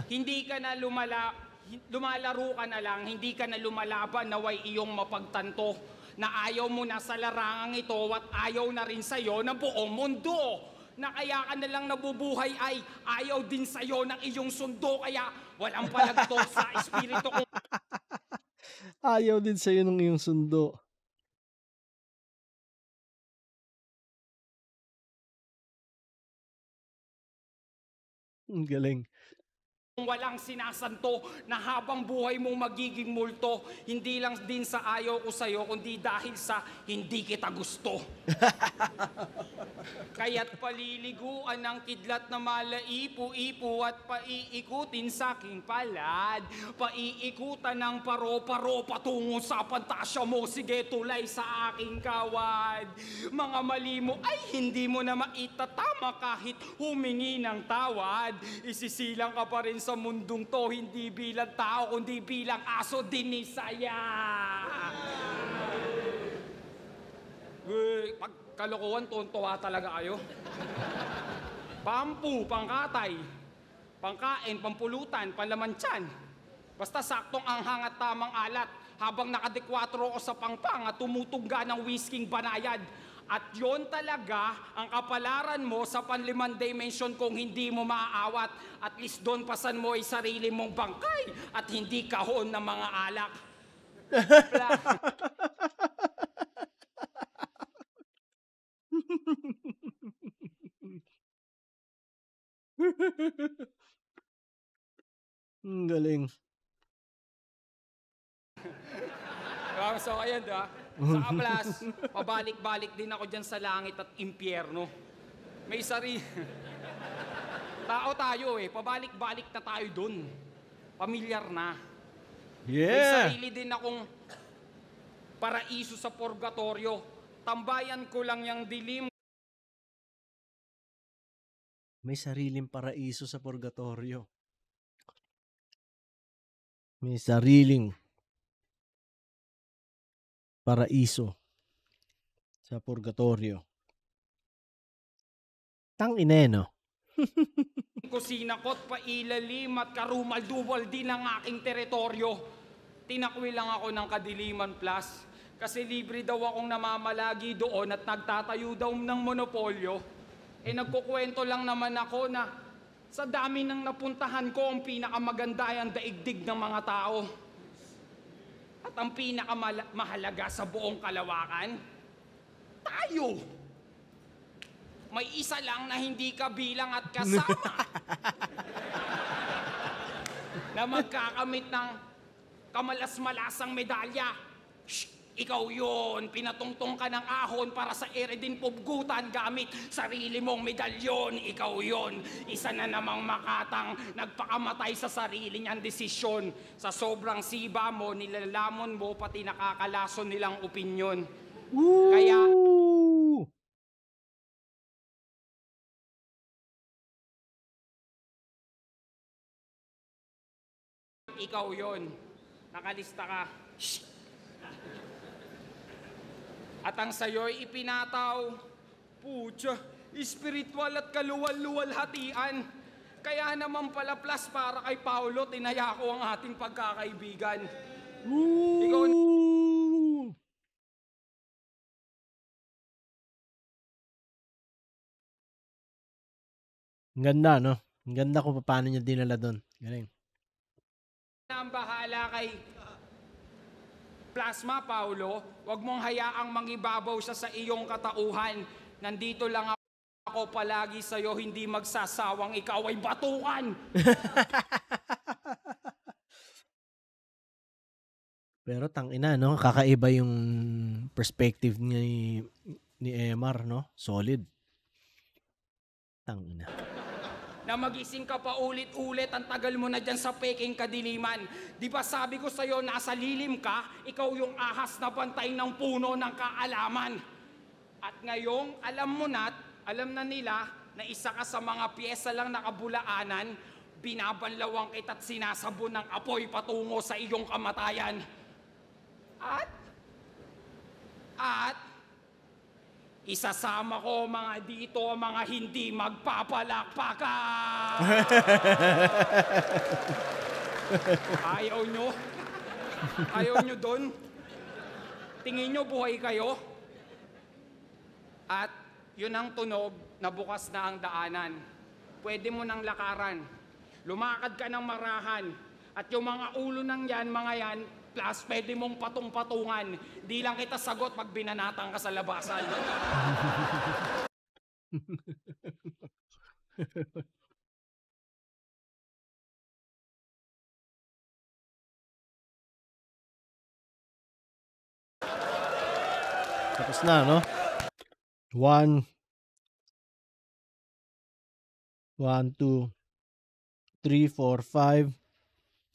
Hindi ka na lumalaro ka na lang, hindi ka na lumalaban naway iyong mapagtanto na ayaw mo na sa larangang ito at ayaw na rin sa'yo ng buong mundo. Na kaya ka na lang nabubuhay ay ayaw din sa'yo ng iyong sundo, kaya walang palagto sa espiritu kung Ayaw din sa'yo ng iyong sundo. Ang galing. walang sinasanto na habang buhay mong magiging multo, hindi lang din sa ayaw ko sa'yo, kundi dahil sa hindi kita gusto. Kaya't paliliguan ng kidlat na malaipo-ipo at paiikutin sa aking palad. Paiikutan ng paro-paro patungo sa pantasya mo. Sige, tulay sa aking kawad. Mga mali mo ay hindi mo na maitatama kahit humingi ng tawad. Isisilang ka pa rin sa mundong to, hindi bilang tao, kundi bilang aso din ni saya. Pag kalokohan, tontuwa talaga kayo. Pampu, pangkatay, pangkain, pampulutan, panlamantiyan. Basta saktong anghang at tamang alat habang nakadekwatro o sa pangpang at tumutugga ng whisking banayad. At yon talaga ang kapalaran mo sa panlimang dimension kung hindi mo maaawat. At least doon pasan mo ay sarili mong bangkay at hindi kahon ng mga alak. Ang galing. So ayan sa Ablas, pabalik-balik din ako dyan sa langit at impyerno. May tao tayo pabalik-balik na tayo dun. Pamilyar na. May Yeah! sarili din akong paraiso sa purgatorio. Tambayan ko lang yung dilim. May sariling paraiso sa purgatorio. May sariling paraiso sa purgatorio. Tangina, no? Kusina ko't pailalim at karumal-duwal din ang aking teritoryo. Tinakwi lang ako ng Kadiliman Plus kasi libre daw akong namamalagi doon at nagtatayo daw ng monopolyo. Nagkukwento lang naman ako na sa dami ng napuntahan ko, ang pinakamaganda ay ang daigdig ng mga tao. At ang pinakamahalaga sa buong kalawakan, tayo. May isa lang na hindi kabilang at kasama na magkakamit ng kamalas-malasang medalya. Shh! Ikaw yun, pinatungtong ka ng ahon para sa eredin pubgutan gamit sarili mong medalyon. Ikaw yun, isa na namang makatang nagpakamatay sa sarili niyang desisyon. Sa sobrang siba mo, nilalamon mo, pati nakakalason nilang opinyon. Kaya ikaw yun, nakalista ka. Shh! At ang sayo'y ipinataw, putya, espiritual at kaluwal-luwalhatian. Kaya naman pala plus para kay Paulo, tinaya ko ang ating pagkakaibigan. Ikaw Ang ganda, no? Ang ganda kung paano niya dinala doon. Galing. na ang bahala kay Plasma, Paulo. Huwag mong hayaang mangibabaw siya sa iyong katauhan. Nandito lang ako palagi sa'yo, hindi magsasawang ikaw ay batukan. Pero tangina, no? Kakaiba yung perspective ni MR, no? Solid. Tangina. Na magising ka pa ulit-ulit, ang tagal mo na dyan sa peking kadiliman. Di ba sabi ko sa'yo, nasa lilim ka, ikaw yung ahas na bantay ng puno ng kaalaman. At ngayong alam mo na't, alam na nila na isa ka sa mga pyesa lang nakabulaanan, binabanlawang kita't sinasabon ng apoy patungo sa iyong kamatayan. At Isasama ko mga dito, mga hindi magpapalakpakan. Ayaw nyo? Ayaw nyo doon? Tingin nyo buhay kayo? At yun ang tunog na bukas na ang daanan. Pwede mo nang lakaran. Lumakad ka ng marahan. At yung mga ulo ng yan, mga yan, plus pwede mong patung-patungan. Di lang kita sagot pag binanatang ka sa labasan. Tapos na, no? 1, 2, 3, 4, 5,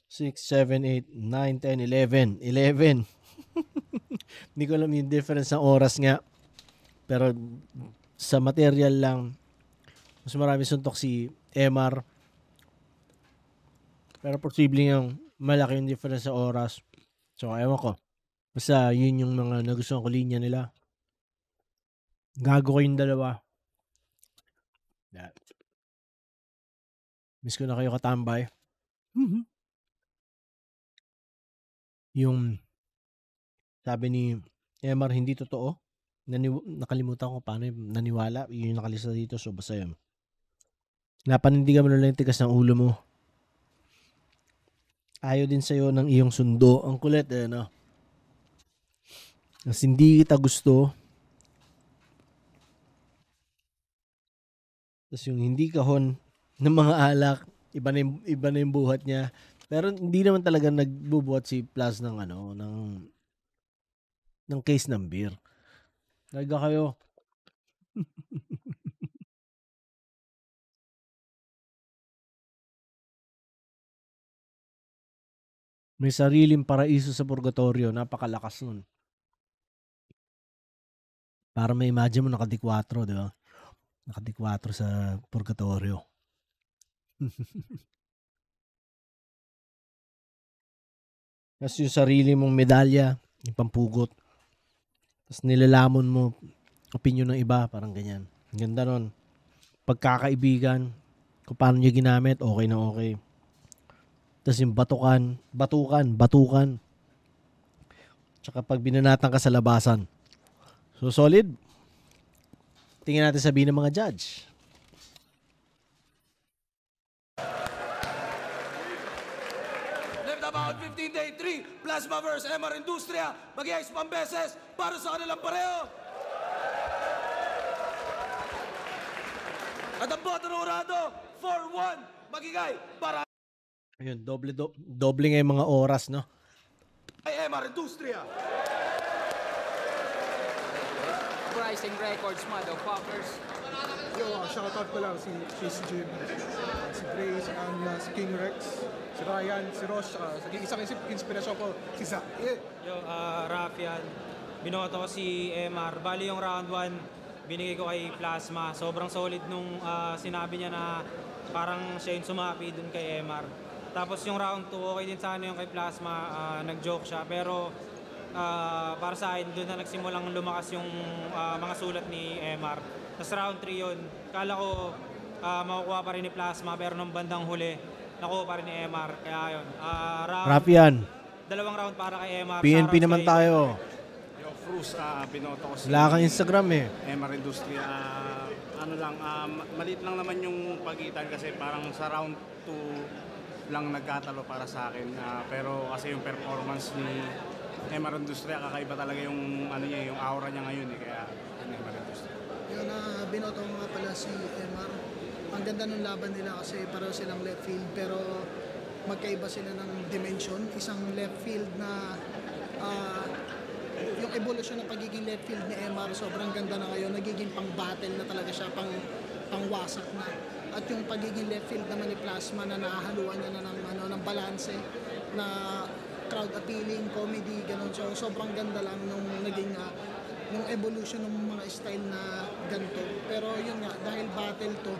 6, 7, 8, 9, 10, 11. 11. Hindi ko alam yung difference ng oras nga. Pero sa material lang, mas marami suntok si MR. Pero posible yung malaki yung difference sa oras. So, ewan ko. Basta yun yung mga nagustuhan ko linya nila. Gago ko yung dalawa. Yeah. Miss ko na kayo katambay. Yung sabi ni MR hindi totoo. Nakalimutan ko paano yung naniwala. Yun yung nakalista dito. So basta yun. Napanindigan mo na lang yung tigas ng ulo mo. Ayaw din sa'yo ng iyong sundo. Ang kulit no? Mas hindi kita gusto. Tapos yung hindi kahon ng mga alak, iba na yung buhat niya. Pero hindi naman talaga nagbubuhat si Plus ng ng case ng beer. Talaga kayo. May sariling paraiso sa purgatorio. Napakalakas nun. Para may imagine mo nakadi-4, di ba? Nakadi-4 sa purgatorio. Tapos yung sarili mong medalya, yung pampugot. Tapos nilalamon mo opinion ng iba, parang ganyan. Ang ganda nun. Pagkakaibigan, kung paano nyo ginamit, okay na okay. Tapos yung batukan. Tsaka pag binanatan ka sa labasan. So solid. Tingnan natin sabihin ng mga judge. Left about 15 day 3, Plasma vs. MR Industria. Mag-i-ice beses para sa kanilang pareho. At ang boto ng urado, 4-1, magigay para Ayun, doble nga yung mga oras, no? ay MR Industria. Pricing records, motherfuckers. Yo, shoutout ko lang si Chris Jim, si Grace, si King Rex, si Ryan, si Ross, sa isang inspirasyon ko, si Zach. Yo, Rafian. Binoto ko si MR. Bali yung round 1, binigay ko kay Plasma. Sobrang solid nung sinabi niya na parang siya yung sumapi dun kay MR. Tapos yung round 2, okay din sana yung kay Plasma. Nag-joke siya. Pero para sa akin, doon na nagsimulang lumakas yung mga sulat ni MR. Tapos round 3 yun, kala ko makukuha pa rin ni Plasma, pero nung bandang huli, nakuha pa rin ni MR. Kaya yun, Rafian. dalawang round para kay MR. PNP naman tayo. Yo, Cruz, binoto ko si Wala kang Instagram eh. MR Industria. Maliit lang naman yung pagitan kasi parang sa round 2 lang nagkatalo para sa akin. Pero kasi yung performance ni MR Industria, kakaiba talaga yung yung aura niya ngayon eh. Kaya MR Industria. Yun, binoto ko nga pala si MR. Ang ganda ng laban nila kasi pareho silang left field pero magkaiba sila ng dimension. Isang left field na yung evolution ng pagiging left field ni MR sobrang ganda na ngayon. Nagiging pang-battle na talaga siya, pang-wasak na. At yung pagiging left field naman ni Plasma na nahahaluan niya na ng balanse na crowd appealing, comedy, ganun. So sobrang ganda lang nung naging nung evolution ng mga style na ganito. Pero yun nga, dahil battle to,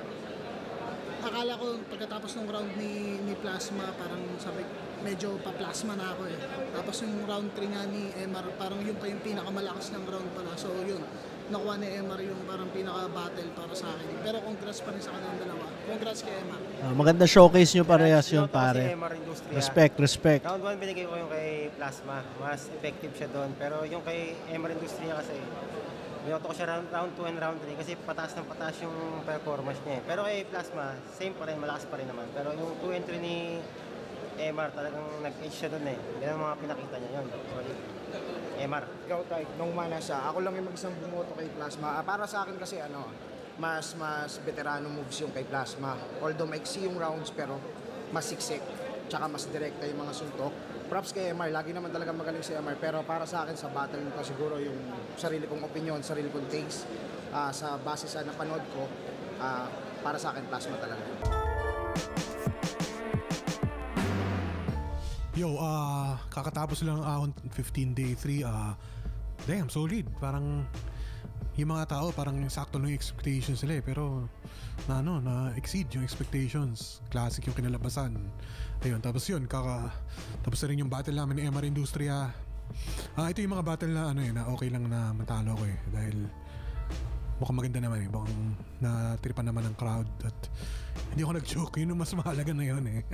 akala ko pagkatapos ng round ni Plasma, parang sabi, medyo pa-plasma na ako eh. Tapos yung round 3 nga ni MR, parang yun pa yung pinakamalakas ng round pala. So yun, nakuha ni MR yung parang pinaka-battle para sa akin. Pero congrats pa rin sa kanilang dalawa. Congrats kay MR. Maganda showcase nyo parehas yun, pare. MR Industria. Respect. Round 1 binigay ko yung kay Plasma. Mas effective siya doon. Pero yung kay MR Industria kasi, binoto ko siya round 2 and round 3 kasi pataas ng pataas yung performance niya. Pero kay Plasma, same pa rin, malakas pa rin naman. Pero yung 2 and 3 ni MR, talagang nag-edge siya doon eh. Yan ang mga pinakita niya yun. Sorry. MR. Ikaw, Tay, nung umana siya, ako lang yung mag-isang bumoto kay Plasma. Para sa akin kasi, mas veterano moves yung kay Plasma. Although maiksi yung rounds, pero mas siksik. Tsaka mas direkta yung mga suntok. Props kay MR, lagi naman talaga magaling si MR. Pero para sa akin, sa battle nito, siguro yung sarili kong opinion, sarili kong takes, sa base sa napanood ko, para sa akin, Plasma talaga. Yo, kakatapos lang ahon 15 day 3, damn, solid. Parang yung mga tao parang sakto lang yung expectations nila pero na-exceed yung expectations. Classic yung kinalabasan. Ayun, tapos yun, tapos na rin yung battle namin ni MR Industria. Ito yung mga battle na na okay lang na matalo ko eh. Dahil mukhang maganda naman eh. Mukhang natripan naman ng crowd at hindi ako nag-joke. Yun yung mas mahalaga na yun eh.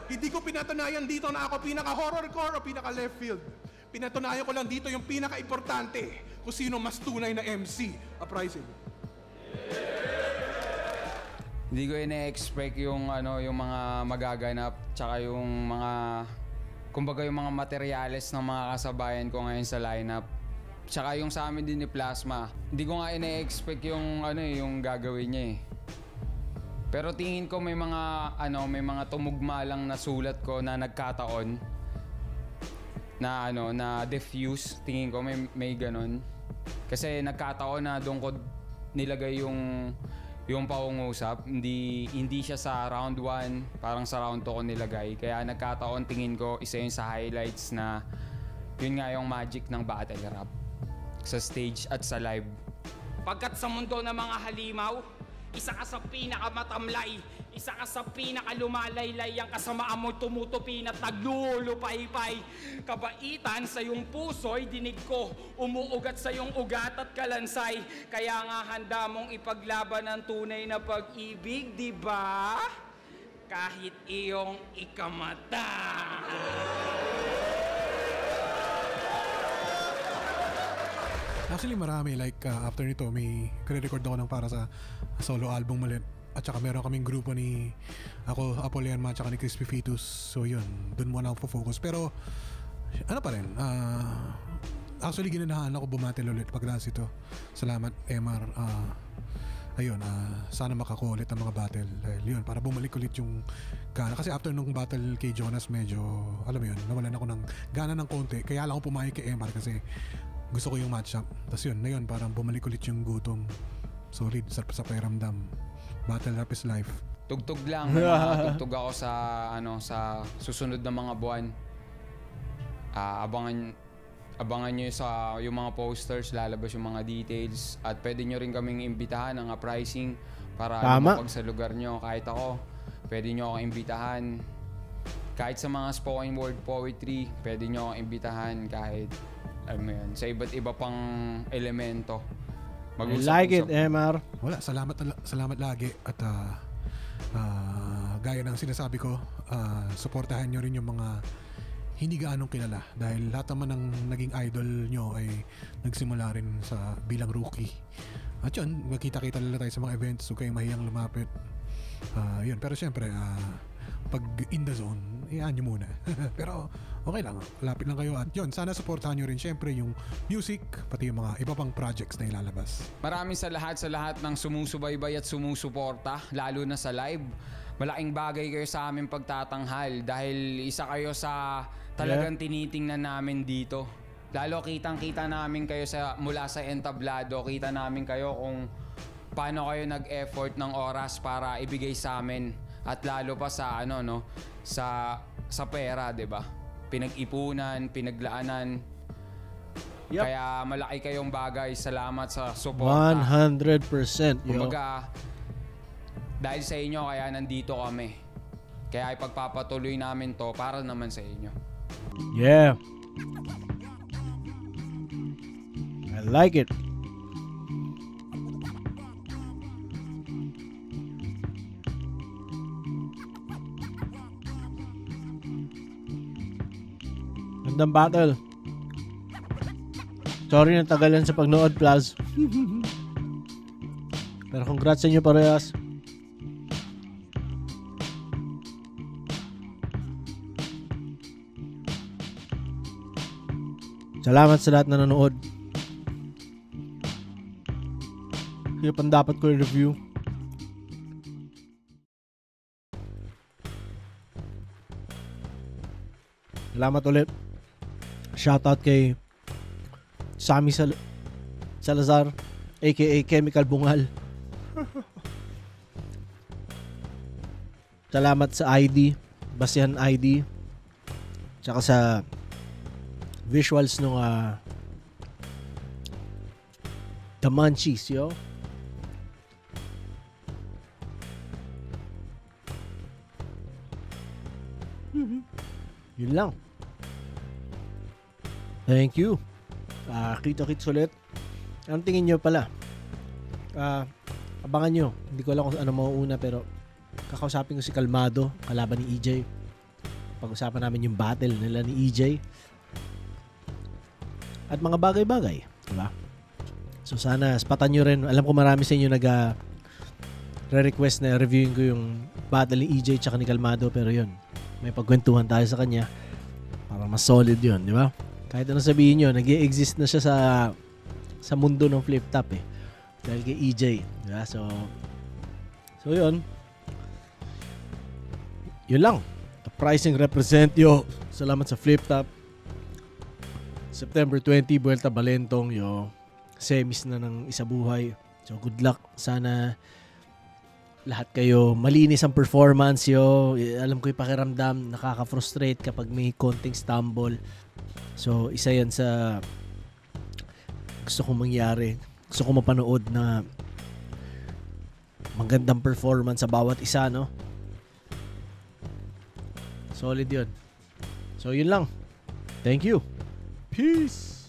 Hindi ko pinatunayan dito na ako pinaka-horrorcore o pinaka-left field. Pinatunayan ko lang dito yung pinaka-importante kung sino mas tunay na MC. Uprising. Hindi ko ina-expect yung yung mga magaganap tsaka yung mga kumbaga yung mga materyales ng mga kasabayan ko ngayon sa lineup. Tsaka yung sa amin din ni Plasma. Hindi ko nga ina-expect yung yung gagawin niya eh. Pero tingin ko may mga tumugma lang na sulat ko na nagkataon na na diffuse. Tingin ko may ganun. Kasi nagkataon na doon ko nilagay yung pangungusap. Hindi siya sa round 1, parang sa round 2 ko nilagay. Kaya nagkataon tingin ko isa yun sa highlights na yun nga yung magic ng battle rap sa stage at sa live. Pagkat sa mundo ng mga halimaw, isa ka sa pinakamatamlay, isa ka sa pinakalumalaylay, ang kasamaan mo tumutupin at naglulupaypay. Kabaitan sa iyong puso'y dinig ko, umuugat sa iyong ugat at kalansay. Kaya nga handa mong ipaglaban ang tunay na pag-ibig, di ba? Kahit iyong ikamata. Actually marami, like after nito may kre-record ako ng para sa solo album ulit. At saka meron kaming grupo ni Apo Lerma at saka ni Crispy Fetus. So yun, dun muna ako focus. Pero pa rin, actually ginanahan ako bumatil ulit pagdaas ito. Salamat MR. Ayun, sana makakuha ulit ang mga battle. Dahil yun, para bumalik ulit yung gana. Kasi after nung battle kay Jonas, medyo, alam mo yun, nawalan ako ng gana ng konti. Kaya lang ako pumayag kay MR kasi gusto ko yung matchup. Tapos yun, na yun, parang bumalik ulit yung gutom. Solid, sa pakiramdam. Battle rap is life. Tugtog lang. Tugtog ako sa sa susunod na mga buwan. Abangan nyo sa yung mga posters, lalabas yung mga details. At pwede nyo rin kaming imbitahan ng pricing para lumapag sa lugar nyo. Kahit ako, pwede nyo ako imbitahan. Kahit sa mga spoken word poetry, pwede nyo ako imbitahan kahit sa iba't iba pang elemento. I like it, MR. Wala, salamat lagi. At gaya ng sinasabi ko, suportahan nyo rin yung mga hindi gaanong kilala. Dahil lahat naman ng naging idol nyo ay nagsimula rin bilang rookie. At yun, magkita-kita lang tayo sa mga events. Huwag kayong mahiyang lumapit. Yun, pero syempre, pag in the zone, iyaan nyo muna. Pero okay lang, lapit lang kayo. At yun, sana supportahan nyo rin syempre yung music, pati yung mga iba pang projects na ilalabas. Maraming sa lahat ng sumusubaybay at sumusuporta, lalo na sa live. Malaking bagay kayo sa aming pagtatanghal dahil isa kayo sa talagang tinitingnan namin dito. Lalo kitang-kita namin kayo mula sa entablado, kita namin kayo kung paano kayo nag-effort ng oras para ibigay sa amin. At lalo pa sa sa pera, 'di ba? Pinag-ipunan, pinaglaanan. Yep. Kaya malaki kayong bagay. Salamat sa suporta. 100%. Kumbaga, dahil sa inyo kaya nandito kami. Kaya ipagpapatuloy namin 'to para naman sa inyo. Yeah. I I like it. Gandang battle. Sorry na tagalan sa pagnood, Plaz. Pero congrats sa inyo parehas. Salamat sa lahat na nanood. Kaya pang dapat ko i-review. Salamat ulit. Shoutout kay Sammy Salazar aka Chemical Bungal. Salamat sa ID, Basihan ID, tsaka sa visuals nung The Munchies, yo. Yun lang. Thank you. Kita-kits ulit. Anong tingin nyo pala? Abangan nyo. Hindi ko alam kung ano mauuna pero kakausapin ko si Kalmado, kalaban ni EJ. Pag-usapan namin yung battle nila ni EJ. At mga bagay-bagay. Diba? So sana spatan nyo rin. Alam ko marami sa inyo re-request na reviewin ko yung battle ni EJ tsaka ni Kalmado pero yun. May pagkwentuhan tayo sa kanya para mas solid yun. Diba? Kahit ano sabihin nyo, nag-i-exist na siya sa mundo ng flip top eh. Dahil kay EJ. Diba? So yun. Yun lang. The pricing represent yo. Salamat sa flip top. September 20, Buelta Balentong yo. Semis na ng isa buhay. So good luck. Sana lahat kayo malinis ang performance yo. Alam ko yung pakiramdam, nakaka-frustrate kapag may konting stumble. So isa yan sa gusto kong mangyari. Gusto kong mapanood na magandang performance sa bawat isa, no? Solid yun. So yun lang. Thank you. Peace.